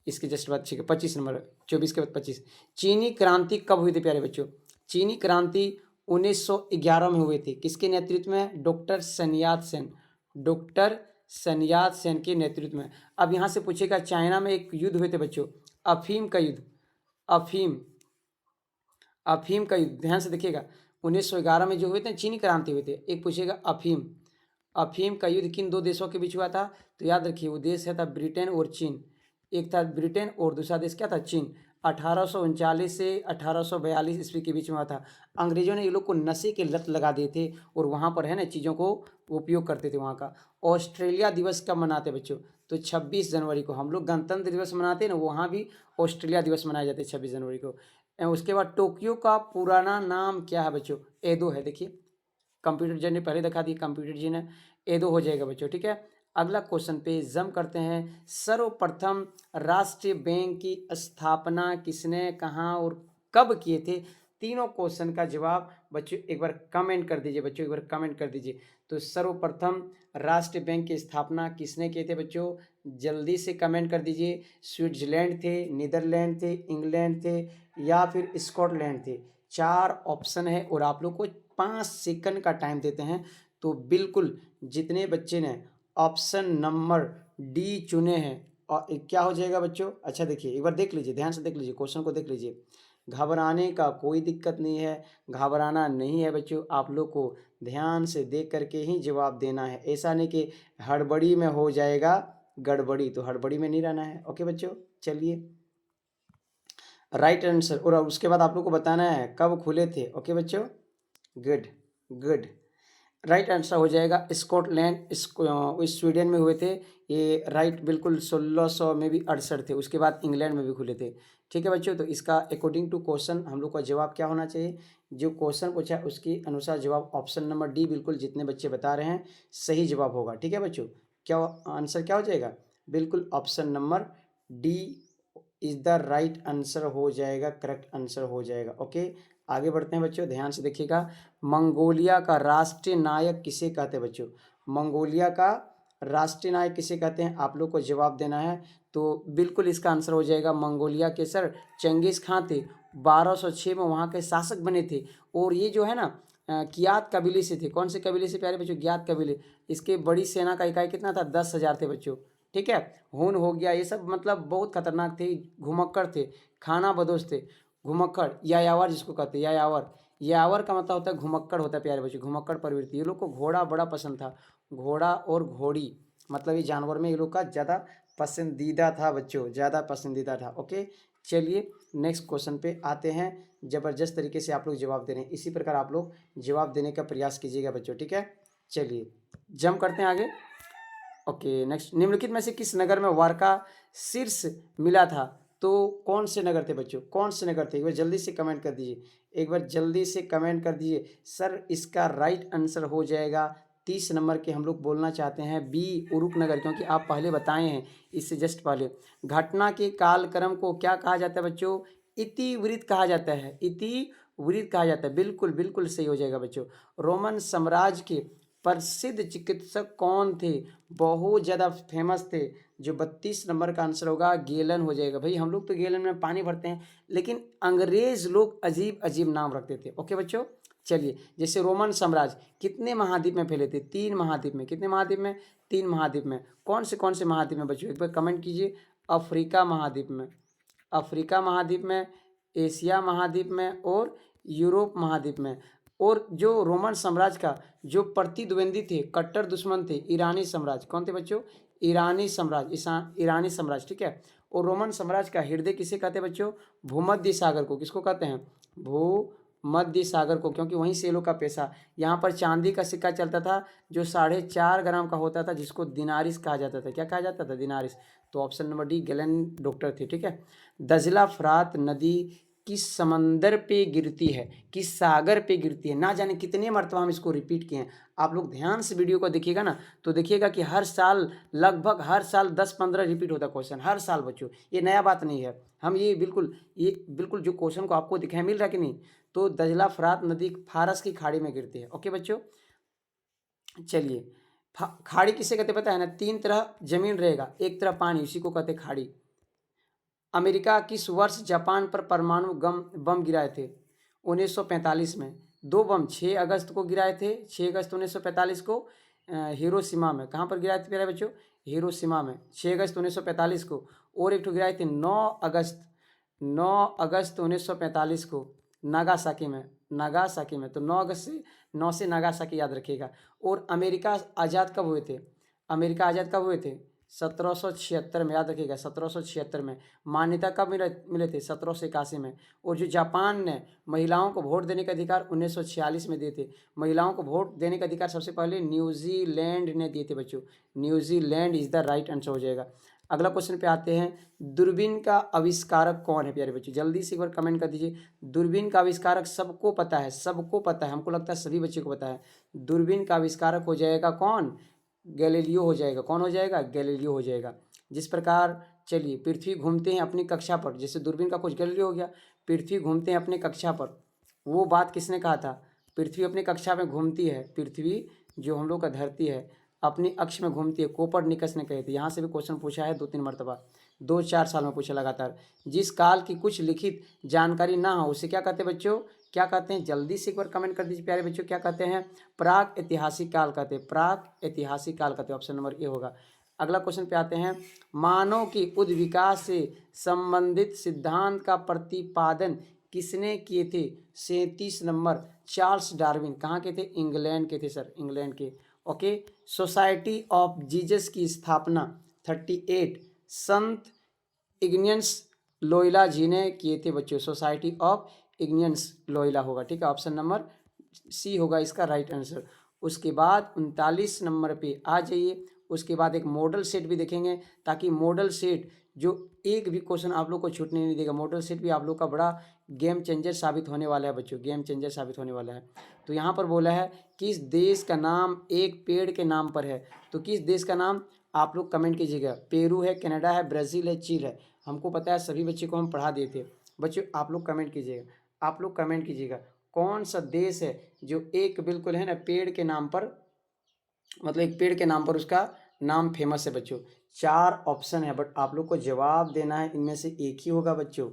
इसके जस्ट बाद, ठीक है 25 नंबर, 24 के बाद 25। चीनी क्रांति कब हुई थी प्यारे बच्चों? चीनी क्रांति 1911 में हुए थे। किसके नेतृत्व में? डॉक्टर सनयात सेन, डॉक्टर सनयात सेन के नेतृत्व में। अब यहाँ से पूछेगा, चाइना में एक युद्ध हुए थे बच्चों, अफीम का युद्ध, अफीम का युद्ध, ध्यान से देखिएगा, 1911 में जो हुए थे चीनी क्रांति हुए थे। एक पूछेगा अफीम, अफीम का युद्ध किन दो देशों के बीच हुआ था? तो याद रखिए वो देश है था ब्रिटेन और चीन। एक था ब्रिटेन और दूसरा देश क्या था? चीन। 1839 से 1842 ईस्वी के बीच में हुआ था। अंग्रेजों ने ये लोग को नशे के लत लगा दिए थे और वहाँ पर है ना चीज़ों को उपयोग करते थे वहाँ का। ऑस्ट्रेलिया दिवस कब मनाते हैं बच्चों? तो 26 जनवरी को। हम लोग गणतंत्र दिवस मनाते हैं ना, वहाँ भी ऑस्ट्रेलिया दिवस मनाए जाते हैं 26 जनवरी को। उसके बाद टोक्यो का पुराना नाम क्या है बच्चों? एदो है। देखिए कंप्यूटर जी ने पहले दिखा दी, कंप्यूटर जी ने एदो हो जाएगा बच्चों, ठीक है। अगला क्वेश्चन पे जम करते हैं। सर्वप्रथम राष्ट्रीय बैंक की स्थापना किसने, कहाँ और कब किए थे? तीनों क्वेश्चन का जवाब बच्चों एक बार कमेंट कर दीजिए बच्चों, एक बार कमेंट कर दीजिए। तो सर्वप्रथम राष्ट्रीय बैंक की स्थापना किसने किए थे बच्चों? जल्दी से कमेंट कर दीजिए। स्विट्जरलैंड थे, नीदरलैंड थे, इंग्लैंड थे या फिर स्कॉटलैंड थे। 4 ऑप्शन है और आप लोग को 5 सेकंड का टाइम देते हैं। तो बिल्कुल जितने बच्चे ने ऑप्शन नंबर डी चुने हैं और क्या हो जाएगा बच्चों? अच्छा देखिए एक बार देख लीजिए, ध्यान से देख लीजिए, क्वेश्चन को देख लीजिए। घबराने का कोई दिक्कत नहीं है, घबराना नहीं है बच्चों। आप लोग को ध्यान से देख करके ही जवाब देना है। ऐसा नहीं कि हड़बड़ी में हो जाएगा गड़बड़ी, तो हड़बड़ी में नहीं रहना है। ओके बच्चों, चलिए राइट आंसर। और उसके बाद आप लोग को बताना है कब खुले थे। ओके बच्चों, गुड गुड। राइट आंसर हो जाएगा स्कॉटलैंड, स्वीडन में हुए थे ये। राइट बिल्कुल 1600 में भी 68 थे। उसके बाद इंग्लैंड में भी खुले थे। ठीक है बच्चों, तो इसका अकॉर्डिंग टू क्वेश्चन हम लोग का जवाब क्या होना चाहिए? जो क्वेश्चन पूछा है उसके अनुसार जवाब ऑप्शन नंबर डी बिल्कुल जितने बच्चे बता रहे हैं सही जवाब होगा। ठीक है बच्चों, क्या आंसर क्या हो जाएगा? बिल्कुल option number D is the right answer हो जाएगा, करेक्ट आंसर हो जाएगा। ओके आगे बढ़ते हैं बच्चों, ध्यान से देखिएगा। मंगोलिया का राष्ट्रीय नायक किसे कहते हैं बच्चों? मंगोलिया का राष्ट्रीय नायक किसे कहते हैं? आप लोग को जवाब देना है। तो बिल्कुल इसका आंसर हो जाएगा मंगोलिया के सर चंगेज खां थे। 1206 में वहाँ के शासक बने थे। और ये जो है ना कियात कबीले से थे। कौन से कबीले से प्यारे बच्चों? ज्ञात कबीले। इसके बड़ी सेना का इकाई कितना था? 10,000 थे बच्चों। ठीक है, हुन हो गया, ये सब मतलब बहुत खतरनाक थे, घुमक्कड़ थे, खाना बदोश थे। घुमक्कड़ यायावर जिसको कहते हैं, यायावर। यायावर का मतलब होता है घुमक्कड़ होता है प्यारे बच्चों, घुमक्कड़ प्रवृत्ति। ये लोग को घोड़ा बड़ा पसंद था। घोड़ा और घोड़ी मतलब ये जानवर में ये लोग का ज़्यादा पसंदीदा था बच्चों, ज़्यादा पसंदीदा था। ओके चलिए नेक्स्ट क्वेश्चन पे आते हैं। ज़बरदस्त तरीके से आप लोग जवाब दे रहे हैं, इसी प्रकार आप लोग जवाब देने का प्रयास कीजिएगा बच्चों। ठीक है, चलिए जम करते हैं आगे। ओके नेक्स्ट, निम्नलिखित में से किस नगर में वार का शीर्ष मिला था? तो कौन से नगर थे बच्चों? कौन से नगर थे? एक बार जल्दी से कमेंट कर दीजिए, एक बार जल्दी से कमेंट कर दीजिए। सर इसका राइट आंसर हो जाएगा 30 नंबर के हम लोग बोलना चाहते हैं बी उरुक नगर, क्योंकि आप पहले बताए हैं इससे जस्ट पहले। घटना के कालक्रम को क्या कहा जाता है बच्चों? इतिवृत्त कहा जाता है, इतिवृत्त कहा जाता है। बिल्कुल बिल्कुल सही हो जाएगा बच्चों। रोमन साम्राज्य के प्रसिद्ध चिकित्सक कौन थे? बहुत ज़्यादा फेमस थे। जो 32 नंबर का आंसर होगा गेलन हो जाएगा। भाई हम लोग तो गेलन में पानी भरते हैं, लेकिन अंग्रेज लोग अजीब अजीब नाम रखते थे। ओके बच्चों, चलिए जैसे रोमन साम्राज्य कितने महाद्वीप में फैले थे? 3 महाद्वीप में। कितने महाद्वीप में? 3 महाद्वीप में। कौन से महाद्वीप में बच्चों? एक बार कमेंट कीजिए। अफ्रीका महाद्वीप में, अफ्रीका महाद्वीप में, एशिया महाद्वीप में और यूरोप महाद्वीप में। और जो रोमन साम्राज्य का जो प्रतिद्वंदी थे, कट्टर दुश्मन थे, ईरानी साम्राज्य। कौन थे बच्चों? ईरानी साम्राज्य, ईरानी साम्राज्य। ठीक है, और रोमन साम्राज्य का हृदय किसे कहते हैं बच्चों? भूमध्य सागर को। किसको कहते हैं? भूमध्य सागर को, क्योंकि वहीं से ये लोग का पैसा। यहाँ पर चांदी का सिक्का चलता था जो 4.5 ग्राम का होता था, जिसको दिनारिस कहा जाता था। क्या कहा जाता था? दिनारिस। तो option number D gallon doctor थे। ठीक है, दजला फरात नदी किस समंदर पे गिरती है? किस सागर पे गिरती है? ना जाने कितने मरतबा हम इसको रिपीट किए हैं। आप लोग ध्यान से वीडियो को देखिएगा ना, तो देखिएगा कि हर साल, लगभग हर साल 10-15 रिपीट होता क्वेश्चन, हर साल बच्चों। ये नया बात नहीं है। हम ये बिल्कुल जो क्वेश्चन को आपको दिखाई मिल रहा है कि नहीं, तो दजला फरात नदी फारस की खाड़ी में गिरती है। ओके बच्चों, चलिए खाड़ी किसे कहते पता है ना? 3 तरह जमीन रहेगा, एक तरह पानी, उसी को कहते खाड़ी। अमेरिका किस वर्ष जापान पर परमाणु बम गिराए थे? 1945 में। 2 बम 6 अगस्त को गिराए थे, 6 अगस्त 1945 को हिरोशिमा में। कहाँ पर गिराए थे प्यारे बच्चों? हिरोशिमा में, 6 अगस्त 1945 को। और एक तो गिराए थे 9 अगस्त 1945 को। नागासाकी में। तो 9 से नागासाकी याद रखिएगा। और अमेरिका आज़ाद कब हुए थे? अमेरिका आज़ाद कब हुए थे? 1776 में, याद रखिएगा 1776 में। मान्यता कब मिले थे? 1781 में। और जो जापान ने महिलाओं को वोट देने का अधिकार 1946 में दिए थे। महिलाओं को वोट देने का अधिकार सबसे पहले न्यूजीलैंड ने दिए थे बच्चों। New Zealand is the right answer हो जाएगा। अगला क्वेश्चन पे आते हैं, दूरबीन का आविष्कारक कौन है प्यारे बच्चों? जल्दी से एक बार कमेंट कर दीजिए। दूरबीन का आविष्कारक सबको पता है, सबको पता है, हमको लगता है सभी बच्चों को पता है। दूरबीन का आविष्कारक हो जाएगा कौन? गैलीलियो हो जाएगा। कौन हो जाएगा? गैलीलियो हो जाएगा। जिस प्रकार चलिए पृथ्वी घूमते हैं अपनी कक्षा पर, जैसे दूरबीन का कुछ गैलीलियो हो गया। पृथ्वी घूमते हैं अपनी कक्षा पर, वो बात किसने कहा था? पृथ्वी अपनी कक्षा में घूमती है, पृथ्वी जो हम लोग का धरती है अपनी अक्ष में घूमती है, कोपरनिकस ने कहे थे। यहाँ से भी क्वेश्चन पूछा है 2-3 मरतबा, 2-4 साल में पूछा लगातार। जिस काल की कुछ लिखित जानकारी ना हो उसे क्या कहते हैं बच्चों? क्या कहते हैं? जल्दी से एक बार कमेंट कर दीजिए प्यारे बच्चों, क्या कहते हैं? प्राक ऐतिहासिक काल कहते हैं, प्राक ऐतिहासिक काल कहते हैं। ऑप्शन नंबर ए होगा। अगला क्वेश्चन पे आते हैं, मानव की उद्विकास से संबंधित सिद्धांत का प्रतिपादन किसने किए थे? 37 नंबर, चार्ल्स डार्विन। कहाँ के थे? इंग्लैंड के थे सर, इंग्लैंड के। ओके। सोसाइटी ऑफ जीसस की स्थापना 38 संत इग्नियस लोयला जी ने किए थे बच्चों। सोसाइटी ऑफ इग्नियस लोयला होगा, ठीक है। ऑप्शन नंबर सी होगा इसका राइट आंसर। उसके बाद 39 नंबर पे आ जाइए। उसके बाद एक मॉडल सेट भी देखेंगे, ताकि मॉडल सेट जो एक भी क्वेश्चन आप लोग को छूटने नहीं देगा। मॉडल सेट भी आप लोग का बड़ा गेम चेंजर साबित होने वाला है बच्चों, गेम चेंजर साबित होने वाला है। तो यहाँ पर बोला है किस देश का नाम एक पेड़ के नाम पर है? तो किस देश का नाम आप लोग कमेंट कीजिएगा। पेरू है, कनाडा है, ब्राज़ील है, चीन है। हमको पता है, सभी बच्चे को हम पढ़ा दिए थे बच्चों। आप लोग कमेंट कीजिएगा, आप लोग कमेंट कीजिएगा कौन सा देश है जो एक बिल्कुल है ना पेड़ के नाम पर, मतलब एक पेड़ के नाम पर उसका नाम फेमस है बच्चों। 4 ऑप्शन है, बट आप लोग को जवाब देना है, इनमें से एक ही होगा बच्चों,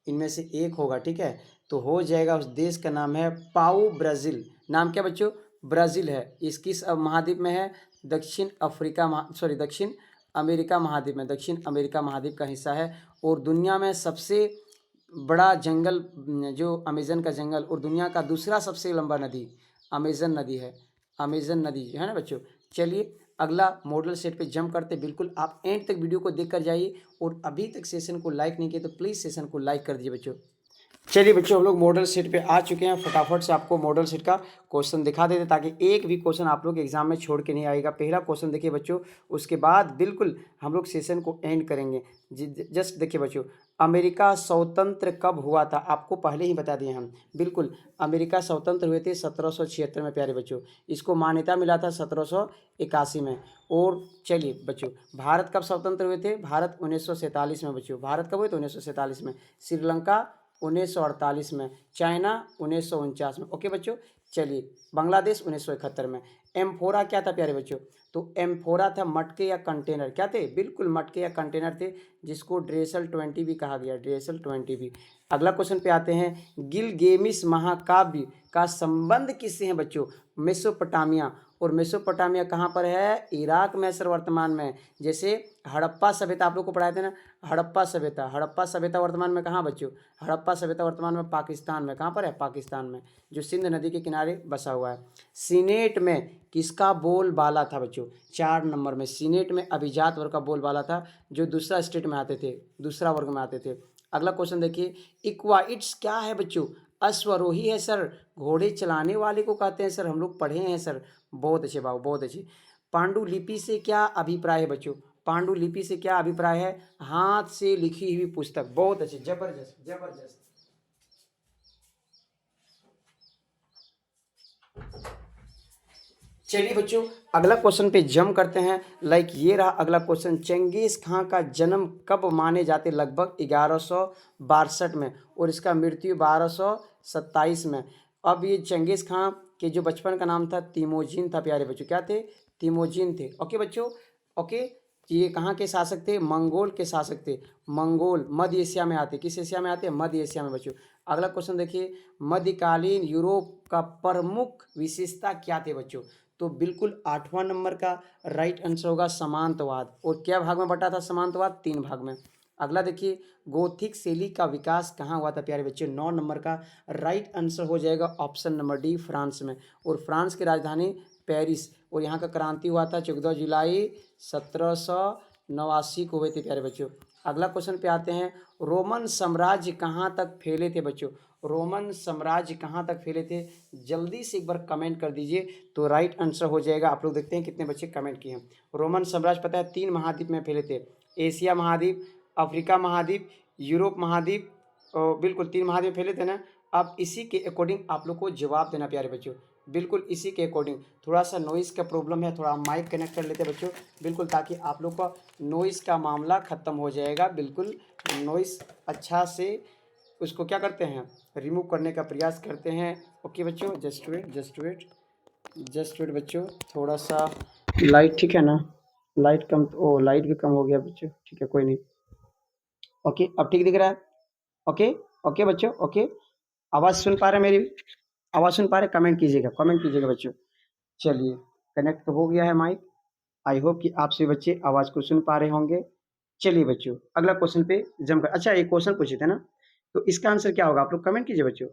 इनमें से एक होगा, ठीक है। तो हो जाएगा, उस देश का नाम है पाऊ ब्राज़ील। नाम क्या बच्चों? ब्राज़ील है। इस किस महाद्वीप में है? दक्षिण दक्षिण अमेरिका महाद्वीप में, दक्षिण अमेरिका महाद्वीप का हिस्सा है। और दुनिया में सबसे बड़ा जंगल जो अमेजन का जंगल, और दुनिया का दूसरा सबसे लंबा नदी अमेजन नदी है, अमेजन नदी है ना बच्चों। चलिए अगला मॉडल सेट पे जंप करते। बिल्कुल आप एंड तक वीडियो को देख कर जाइए, और अभी तक सेशन को लाइक नहीं किया तो प्लीज़ सेशन को लाइक कर दीजिए बच्चों। चलिए बच्चों, हम लोग मॉडल सेट पे आ चुके हैं। फटाफट से आपको मॉडल सेट का क्वेश्चन दिखा देते, ताकि एक भी क्वेश्चन आप लोग एग्जाम में छोड़ के नहीं आएगा। पहला क्वेश्चन देखिए बच्चों, उसके बाद बिल्कुल हम लोग सेशन को एंड करेंगे। जस्ट देखिए बच्चों, अमेरिका स्वतंत्र कब हुआ था? आपको पहले ही बता दिए हम। बिल्कुल, अमेरिका स्वतंत्र हुए थे 1776 में प्यारे बच्चों। इसको मान्यता मिला था 1781 में। और चलिए बच्चों, भारत कब स्वतंत्र हुए थे? भारत 1947 में बच्चों। भारत कब हुए थे? 1947 में। श्रीलंका 1948 में। चाइना 1949 में। ओके बच्चों। चलिए बांग्लादेश 1971 में। एम्फोरा क्या था प्यारे बच्चों? तो एम्फोरा था मटके या कंटेनर। क्या थे? बिल्कुल मटके या कंटेनर थे, जिसको ड्रेसल 20 भी कहा गया, ड्रेसल 20 भी। अगला क्वेश्चन पे आते हैं, गिलगेमिस महाकाव्य का संबंध किससे है बच्चों? मेसोपोटामिया। और मेसोपोटामिया कहाँ पर है? इराक में सर, वर्तमान में। जैसे हड़प्पा सभ्यता आप लोग को पढ़ाए थे ना, हड़प्पा सभ्यता, हड़प्पा सभ्यता वर्तमान में कहाँ बच्चों? हड़प्पा सभ्यता वर्तमान में पाकिस्तान में। कहाँ पर है? पाकिस्तान में, जो सिंध नदी के किनारे बसा हुआ है। सीनेट में किसका बोलबाला था बच्चों? 4 नंबर में सीनेट में अभिजात वर्ग का बोलबाला था, जो दूसरा स्टेट में आते थे, दूसरा वर्ग में आते थे। अगला क्वेश्चन देखिए, इक्वाइट्स क्या है बच्चों? अश्वरोही है सर, घोड़े चलाने वाले को कहते हैं सर, हम लोग पढ़े हैं सर। बहुत अच्छे बाबू, बहुत अच्छे। पांडुलिपि से क्या अभिप्राय है बच्चों? पांडुलिपि से क्या अभिप्राय है? हाथ से लिखी हुई पुस्तक। बहुत अच्छे, जबरदस्त जबरदस्त। चलिए बच्चों, अगला क्वेश्चन पे जंप करते हैं। लाइक ये रहा अगला क्वेश्चन, चंगेज खां का जन्म कब माने जाते? लगभग 1162 में, और इसका मृत्यु 1227 में। अब ये चंगेज खां के जो बचपन का नाम था तिमोजिन था प्यारे बच्चों। क्या थे? तिमोजिन थे। ओके बच्चों, ओके। ये कहाँ के शासक थे? मंगोल के शासक थे। मंगोल मध्य एशिया में आते। किस एशिया में आते? मध्य एशिया में बच्चों। अगला क्वेश्चन देखिए, मध्यकालीन यूरोप का प्रमुख विशेषता क्या थे बच्चों? तो बिल्कुल 8वां नंबर का राइट आंसर होगा समांतवाद। और क्या भाग में बटा था समांतवाद? 3 भाग में। अगला देखिए, गोथिक शैली का विकास कहाँ हुआ था प्यारे बच्चों? 9 नंबर का राइट आंसर हो जाएगा ऑप्शन नंबर डी, फ्रांस में। और फ्रांस की राजधानी पेरिस, और यहाँ का क्रांति हुआ था 14 जुलाई 1789 को हुए थे प्यारे बच्चों। अगला क्वेश्चन पे आते हैं, रोमन साम्राज्य कहाँ तक फैले थे बच्चों? रोमन साम्राज्य कहाँ तक फैले थे? जल्दी से एक बार कमेंट कर दीजिए तो राइट आंसर हो जाएगा। आप लोग देखते हैं कितने बच्चे कमेंट किए हैं। रोमन साम्राज्य पता है 3 महाद्वीप में फैले थे, एशिया महाद्वीप, अफ्रीका महाद्वीप, यूरोप महाद्वीप, और बिल्कुल 3 महाद्वीप फैले थे ना। अब इसी के अकॉर्डिंग आप लोग को जवाब देना प्यारे बच्चों, बिल्कुल इसी के अकॉर्डिंग। थोड़ा सा नॉइज़ का प्रॉब्लम है, थोड़ा माइक कनेक्ट कर लेते हैं बच्चों, बिल्कुल, ताकि आप लोग का नॉइज़ का मामला ख़त्म हो जाएगा। बिल्कुल नॉइज़ अच्छा से उसको क्या करते हैं, रिमूव करने का प्रयास करते हैं। ओके बच्चों, जस्ट वेट बच्चों, थोड़ा सा लाइट, ठीक है ना, लाइट कम, ओ लाइट भी कम हो गया बच्चों, ठीक है कोई नहीं। ओके, अब ठीक दिख रहा है? ओके ओके बच्चों, ओके, आवाज़ सुन पा रहे हैं मेरी? आवाज़ सुन पा रहे? कमेंट कीजिएगा बच्चों। चलिए, कनेक्ट तो हो गया है माइक। आई होप कि आप सभी बच्चे आवाज़ को सुन पा रहे होंगे। चलिए बच्चों, अगला क्वेश्चन पे जमकर, अच्छा एक क्वेश्चन पूछे थे ना, तो इसका आंसर क्या होगा? आप लोग कमेंट कीजिए बच्चों,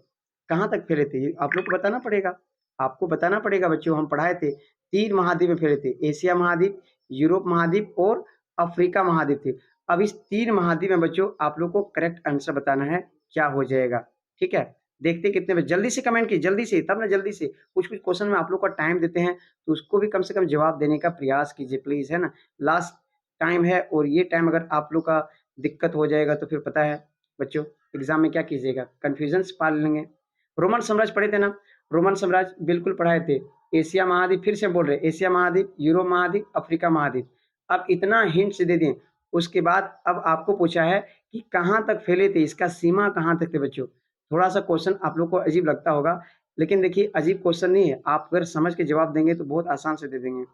कहाँ तक फैले थे ये आप लोग को बताना पड़ेगा। आपको बताना पड़ेगा बच्चों, हम पढ़ाए थे 3 महाद्वीप में फैले थे, एशिया महाद्वीप, यूरोप महाद्वीप और अफ्रीका महाद्वीप थे। अब इस 3 महाद्वीप में बच्चों आप लोग को करेक्ट आंसर बताना है, क्या हो जाएगा, ठीक है? देखते कितने बच्चे जल्दी से कमेंट कीजिए, जल्दी से, तब ना जल्दी से। कुछ-कुछ क्वेश्चन में आप लोग का टाइम देते हैं, तो उसको भी कम से कम जवाब देने का प्रयास कीजिए प्लीज़, है ना? लास्ट टाइम है, और ये टाइम अगर आप लोग का दिक्कत हो जाएगा तो फिर पता है बच्चों एग्जाम में क्या कीजिएगा, कन्फ्यूजन पाल लेंगे। रोमन साम्राज्य पढ़े थे ना? रोमन साम्राज्य बिल्कुल पढ़ाए थे। एशिया महाद्वीप, फिर से बोल रहे, एशिया महाद्वीप, यूरोप महाद्वीप, अफ्रीका महाद्वीप। अब इतना हिंट्स दे दें, उसके बाद अब आपको पूछा है कि कहाँ तक फैले थे, इसका सीमा कहाँ तक थे बच्चों? थोड़ा सा क्वेश्चन आप लोग को अजीब लगता होगा, लेकिन देखिए अजीब क्वेश्चन नहीं है, आप अगर समझ के जवाब देंगे तो बहुत आसान से दे देंगे।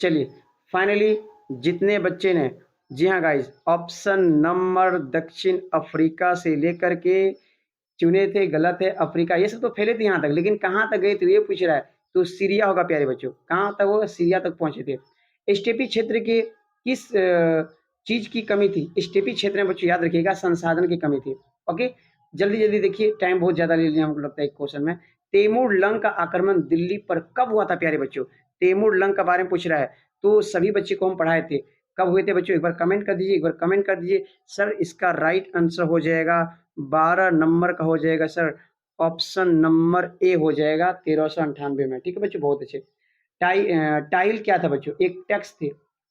चलिए, फाइनली जितने बच्चे ने, जी हाँ गाइस, ऑप्शन नंबर दक्षिण अफ्रीका से लेकर के चुने थे, गलत है, अफ्रीका, ये सब तो फैले थे यहाँ तक, लेकिन कहाँ तक गए थे ये पूछ रहा है, तो सीरिया होगा प्यारे बच्चों। कहाँ तक? वो सीरिया तक पहुंचे थे। स्टेपी क्षेत्र के किस चीज की कमी थी? स्टेपी क्षेत्र में बच्चों याद रखिएगा, संसाधन की कमी थी। ओके, जल्दी जल्दी देखिए, टाइम बहुत ज्यादा ले लिया हमको लगता है एक क्वेश्चन में। तैमूर लंग का आक्रमण दिल्ली पर कब हुआ था प्यारे बच्चों? तैमूर लंग के बारे में पूछ रहा है, तो सभी बच्चे को हम पढ़ाए थे, कब हुए थे बच्चों? एक बार कमेंट कर दीजिए, एक बार कमेंट कर दीजिए। सर इसका राइट आंसर हो जाएगा 12 नंबर का हो जाएगा सर, ऑप्शन नंबर ए हो जाएगा 1398 में। ठीक है बच्चों, बहुत अच्छे। टाइल क्या था बच्चों? एक टैक्स थे।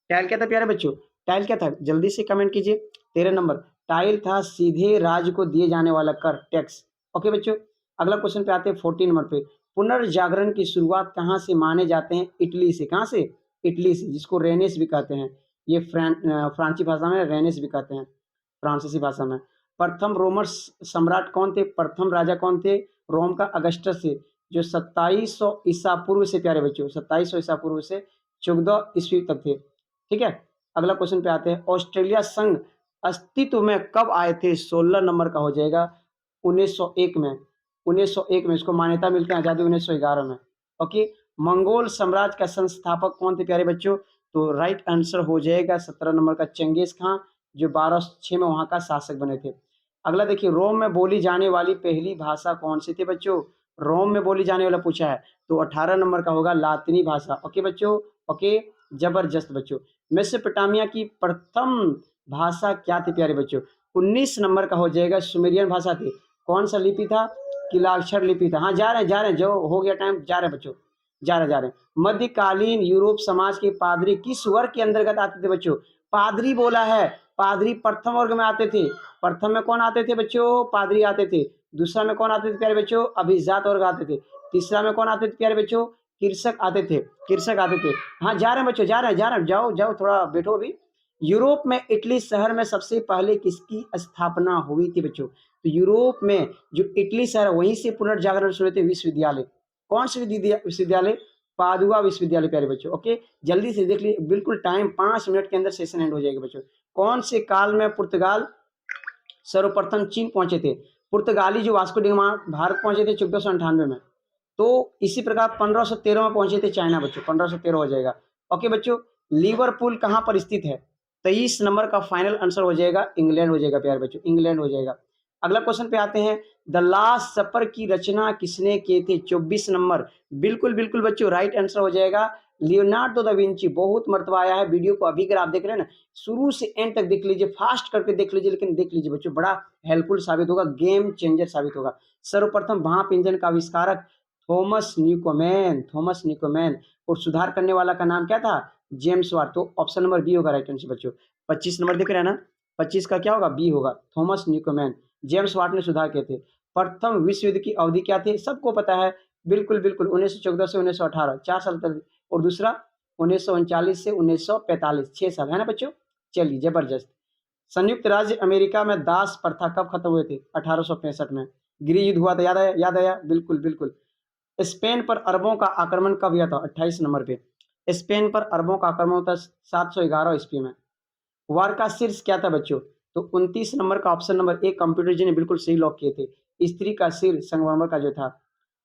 टाइल क्या था प्यारे बच्चों? टाइल क्या था? जल्दी से कमेंट कीजिए। 13 नंबर, टाइल था सीधे राज्य को दिए जाने वाला कर, टैक्स। ओके बच्चों, अगला क्वेश्चन पे आते हैं 14 नंबर पे। पुनर्जागरण की शुरुआत कहाँ से माने जाते हैं? इटली से। कहाँ से? इटली से, जिसको रेनेस भी कहते हैं। ये फ्रांसी भाषा में रेनेस भी कहते हैं, फ्रांसीसी भाषा में। प्रथम रोमन सम्राट कौन थे? प्रथम राजा कौन थे? रोम का अगस्टस थे, जो 2700 ईसा पूर्व से, प्यारे बच्चों, 2700 ईसा पूर्व से 14 ईस्वी तक थे। ठीक है, अगला क्वेश्चन पे आते हैं। ऑस्ट्रेलिया संघ अस्तित्व में कब आए थे? 16 नंबर का हो जाएगा 1901 में। 1901 में इसको मान्यता मिलती है, आजादी 1911 में। ओके, मंगोल साम्राज्य का संस्थापक कौन थे प्यारे बच्चों? तो राइट आंसर हो जाएगा 17 नंबर का चंगेज खां, जो 1206 में वहां का शासक बने थे। अगला देखिए, रोम में बोली जाने वाली पहली भाषा कौन सी थी बच्चों? रोम में बोली जाने वाला पूछा है, तो 18 नंबर का होगा लातिनी भाषा। ओके बच्चों, ओके, जबरदस्त बच्चों। मेसोपोटामिया की प्रथम भाषा क्या थी प्यारे बच्चों? 19 नंबर का हो जाएगा सुमेरियन भाषा थी। कौन सा लिपि था? किलाक्षर लिपि था। हाँ, जा रहे हैं, जो हो गया टाइम, जा रहे हैं बच्चों, जा रहे हैं। मध्यकालीन यूरोप समाज के पादरी किस वर्ग के अंतर्गत आते थे बच्चों? पादरी बोला है, पादरी प्रथम वर्ग में आते थे। प्रथम में कौन आते थे बच्चों? पादरी आते थे। दूसरा में कौन आते थे प्यारे बच्चों? अभिजात वर्ग आते थे। तीसरा में कौन आते थे प्यारे बच्चों? कृषक आते थे, कृषक आते थे। हाँ, जा रहे हैं बच्चों, जा रहे हैं, जाओ थोड़ा बैठो अभी। यूरोप में इटली शहर में सबसे पहले किसकी स्थापना हुई थी बच्चों? तो यूरोप में जो इटली शहर, वहीं से पुनर्जागरण शुरू थे विश्वविद्यालय। कौन से विश्वविद्यालय? पादुआ विश्वविद्यालय प्यारे बच्चों। ओके, जल्दी से देख लीजिए, बिल्कुल टाइम 5 मिनट के अंदर सेशन एंड हो जाएगा बच्चों। कौन से काल में पुर्तगाल सर्वप्रथम चीन पहुंचे थे? पुर्तगाली जो वास्को डिगामा भारत पहुंचे थे 1498 में। तो इसी प्रकार 1513 में पहुंचे थे चाइना बच्चों, 1513 हो जाएगा। ओके बच्चों, लिवरपूल कहाँ पर स्थित है? 23 नंबर का फाइनल आंसर हो जाएगा इंग्लैंड हो जाएगा प्यारे बच्चों, इंग्लैंड हो जाएगा। अगला क्वेश्चन पे आते हैं, द लास्ट सपर की रचना किसने की थी? 24 नंबर, बिल्कुल बिल्कुल बच्चों राइट आंसर हो जाएगा लियोनार्डो दा विंची। बहुत मरतबा आया है, वीडियो को अभी अगर आप देख रहे हैं ना, शुरू से एंड तक देख लीजिए, फास्ट करके देख लीजिए, लेकिन देख लीजिए बच्चों, बड़ा हेल्पफुल साबित होगा, गेम चेंजर साबित होगा। सर्वप्रथम भाप इंजन का आविष्कारक थॉमस न्यूकोमैन, थॉमस न्यूकोमैन। और सुधार करने वाला का नाम क्या था? James Watt. तो ऑप्शन नंबर बी होगा राइट आंसर बच्चों। 25 नंबर दिख रहा है ना, 25 का क्या होगा? बी होगा, थॉमस न्यूकोमैन। जेम्स वाट ने सुधार किए थे। प्रथम विश्व युद्ध की अवधि क्या थी? सबको पता है, बिल्कुल बिल्कुल 1914 से 1918, 4 साल तक। और दूसरा 1939 से 1945, 6 साल, है ना बच्चों। चलिए जबरदस्त। संयुक्त राज्य अमेरिका में दास प्रथा कब खत्म हुए थे? 1865 में। गृह युद्ध हुआ था, याद आया? याद आया, बिल्कुल बिल्कुल। स्पेन पर अरबों का आक्रमण कब हुआ था? 28 नंबर पे। स्पेन पर अरबों का आक्रमण होता 711 ईस्वी में। वार का शीर्ष क्या था बच्चों? तो 29 नंबर का ऑप्शन नंबर ए कंप्यूटर जी ने बिल्कुल सही लॉक किए थे, स्त्री का सिर संगमरमर का जो था।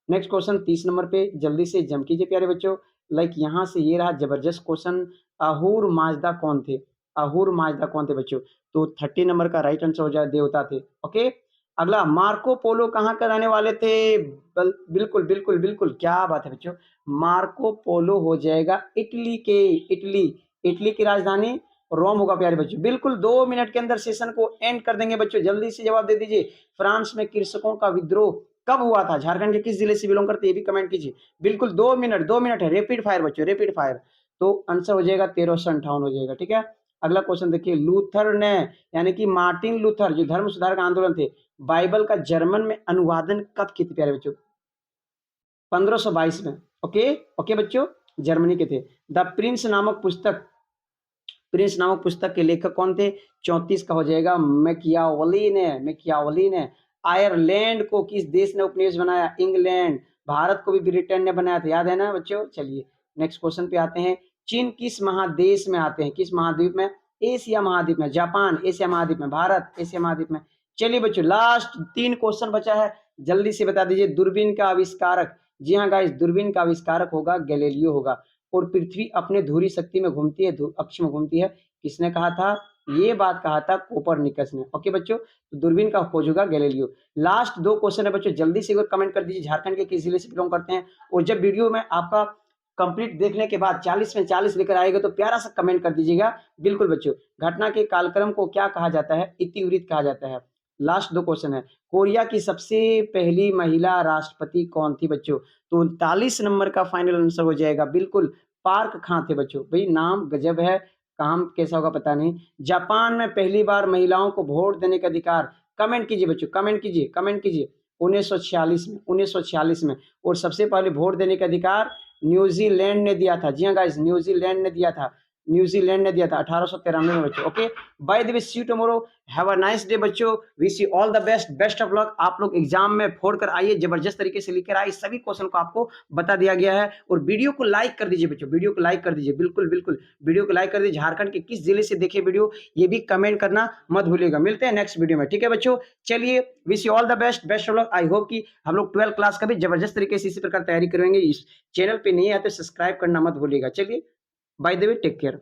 नेक्स्ट क्वेश्चन 30 नंबर पे, जल्दी से जम कीजिए प्यारे बच्चों। लाइक यहाँ से ये रहा जबरदस्त क्वेश्चन, अहूर माजदा कौन थे? अहूर माजदा कौन थे बच्चों? तो 30 नंबर का राइट आंसर हो जाए देवता थे। ओके, अगला, मार्को पोलो कहाँ के रहने वाले थे? बिल्कुल बिल्कुल बिल्कुल, क्या बात है बच्चों, मार्को पोलो हो जाएगा इटली के, इटली, इटली की राजधानी रोम होगा प्यारे बच्चों। बिल्कुल 2 मिनट के अंदर सेशन को एंड कर देंगे बच्चों, जल्दी से जवाब दे दीजिए। फ्रांस में कृषकों का विद्रोह कब हुआ था? झारखंड के किस जिले से बिलोंग करते हैं, ये भी कमेंट कीजिए। बिल्कुल 2 मिनट, 2 मिनट है, रेपिड फायर बच्चों, रेपिड फायर। तो आंसर हो जाएगा 1358 हो जाएगा, ठीक है। अगला क्वेश्चन देखिए, लूथर ने, यानी कि मार्टिन लूथर जो धर्म सुधार का आंदोलन थे, बाइबल का जर्मन में अनुवादन कब किए थे प्यारे बच्चों? 1522 में। ओके ओके बच्चों, जर्मनी के थे। द प्रिंस नामक पुस्तक, प्रिंस नामक पुस्तक के लेखक कौन थे? 34 का हो जाएगा मैकियावली ने, मैकियावली ने। आयरलैंड को किस देश ने उपनिवेश बनाया? इंग्लैंड। भारत को भी ब्रिटेन ने बनाया था, याद है ना बच्चों। चलिए नेक्स्ट क्वेश्चन पे आते हैं, चीन किस महादेश में आते हैं? किस महाद्वीप में? एशिया महाद्वीप में। जापान एशिया महाद्वीप में, भारत एशिया महाद्वीप में। चलिए बच्चों, लास्ट 3 क्वेश्चन बचा है, जल्दी से बता दीजिए। दूरबीन का आविष्कारक, जी हाँ गाइस, दूरबीन का आविष्कारक होगा गैलीलियो होगा। और पृथ्वी अपने धुरी शक्ति में घूमती है, अक्ष में घूमती है, किसने कहा था? ये बात कहा था कोपरनिकस ने। ओके बच्चों, तो दूरबीन का खोज होगा गैलीलियो। लास्ट 2 क्वेश्चन है बच्चों, जल्दी से कमेंट कर दीजिए, झारखंड के किस जिले से बिलोंग करते हैं। और जब वीडियो में आपका कंप्लीट देखने के बाद 40 में 40 लेकर आएगा तो प्यारा सा कमेंट कर दीजिएगा। बिल्कुल बच्चों, घटना के कालक्रम को क्या कहा जाता है? इतिवृत्त कहा जाता है। लास्ट 2 क्वेश्चन है, कोरिया की सबसे पहली महिला राष्ट्रपति कौन थी बच्चों? तो 39 नंबर का फाइनल आंसर हो जाएगा, बिल्कुल पार्क खां थे बच्चों। भाई नाम गजब है, काम कैसा होगा पता नहीं। जापान में पहली बार महिलाओं को वोट देने का अधिकार, कमेंट कीजिए बच्चों, कमेंट कीजिए, कमेंट कीजिए। 1946 में, 1946 में। और सबसे पहले वोट देने का अधिकार न्यूजीलैंड ने दिया था। जी हाँ गाइस, न्यूजीलैंड ने दिया था, न्यूजीलैंड ने दिया था 1893 में बच्चों। Okay, by the way see you tomorrow, have a nice day बच्चों, wish you all the best, best of luck. आप लोग एग्जाम में फोड़ कर आइए, जबरदस्त तरीके से लिखकर आइए, सभी क्वेश्चन को आपको बता दिया गया है। और वीडियो को लाइक कर दीजिए बच्चों, वीडियो को लाइक कर दीजिए, बिल्कुल बिल्कुल वीडियो को लाइक कर दीजिए। झारखंड के किस जिले से देखे वीडियो, ये भी कमेंट करना मत भूलिएगा। मिलते हैं नेक्स्ट वीडियो में, ठीक है बच्चों। चलिए, wish you all the best, best of luck. I hope कि हम लोग 12 क्लास का भी जबरदस्त तरीके से इसी प्रकार तैयारी करेंगे। इस चैनल पे नहीं है तो सब्सक्राइब करना मत भूलिएगा। चलिए, by the way, take care.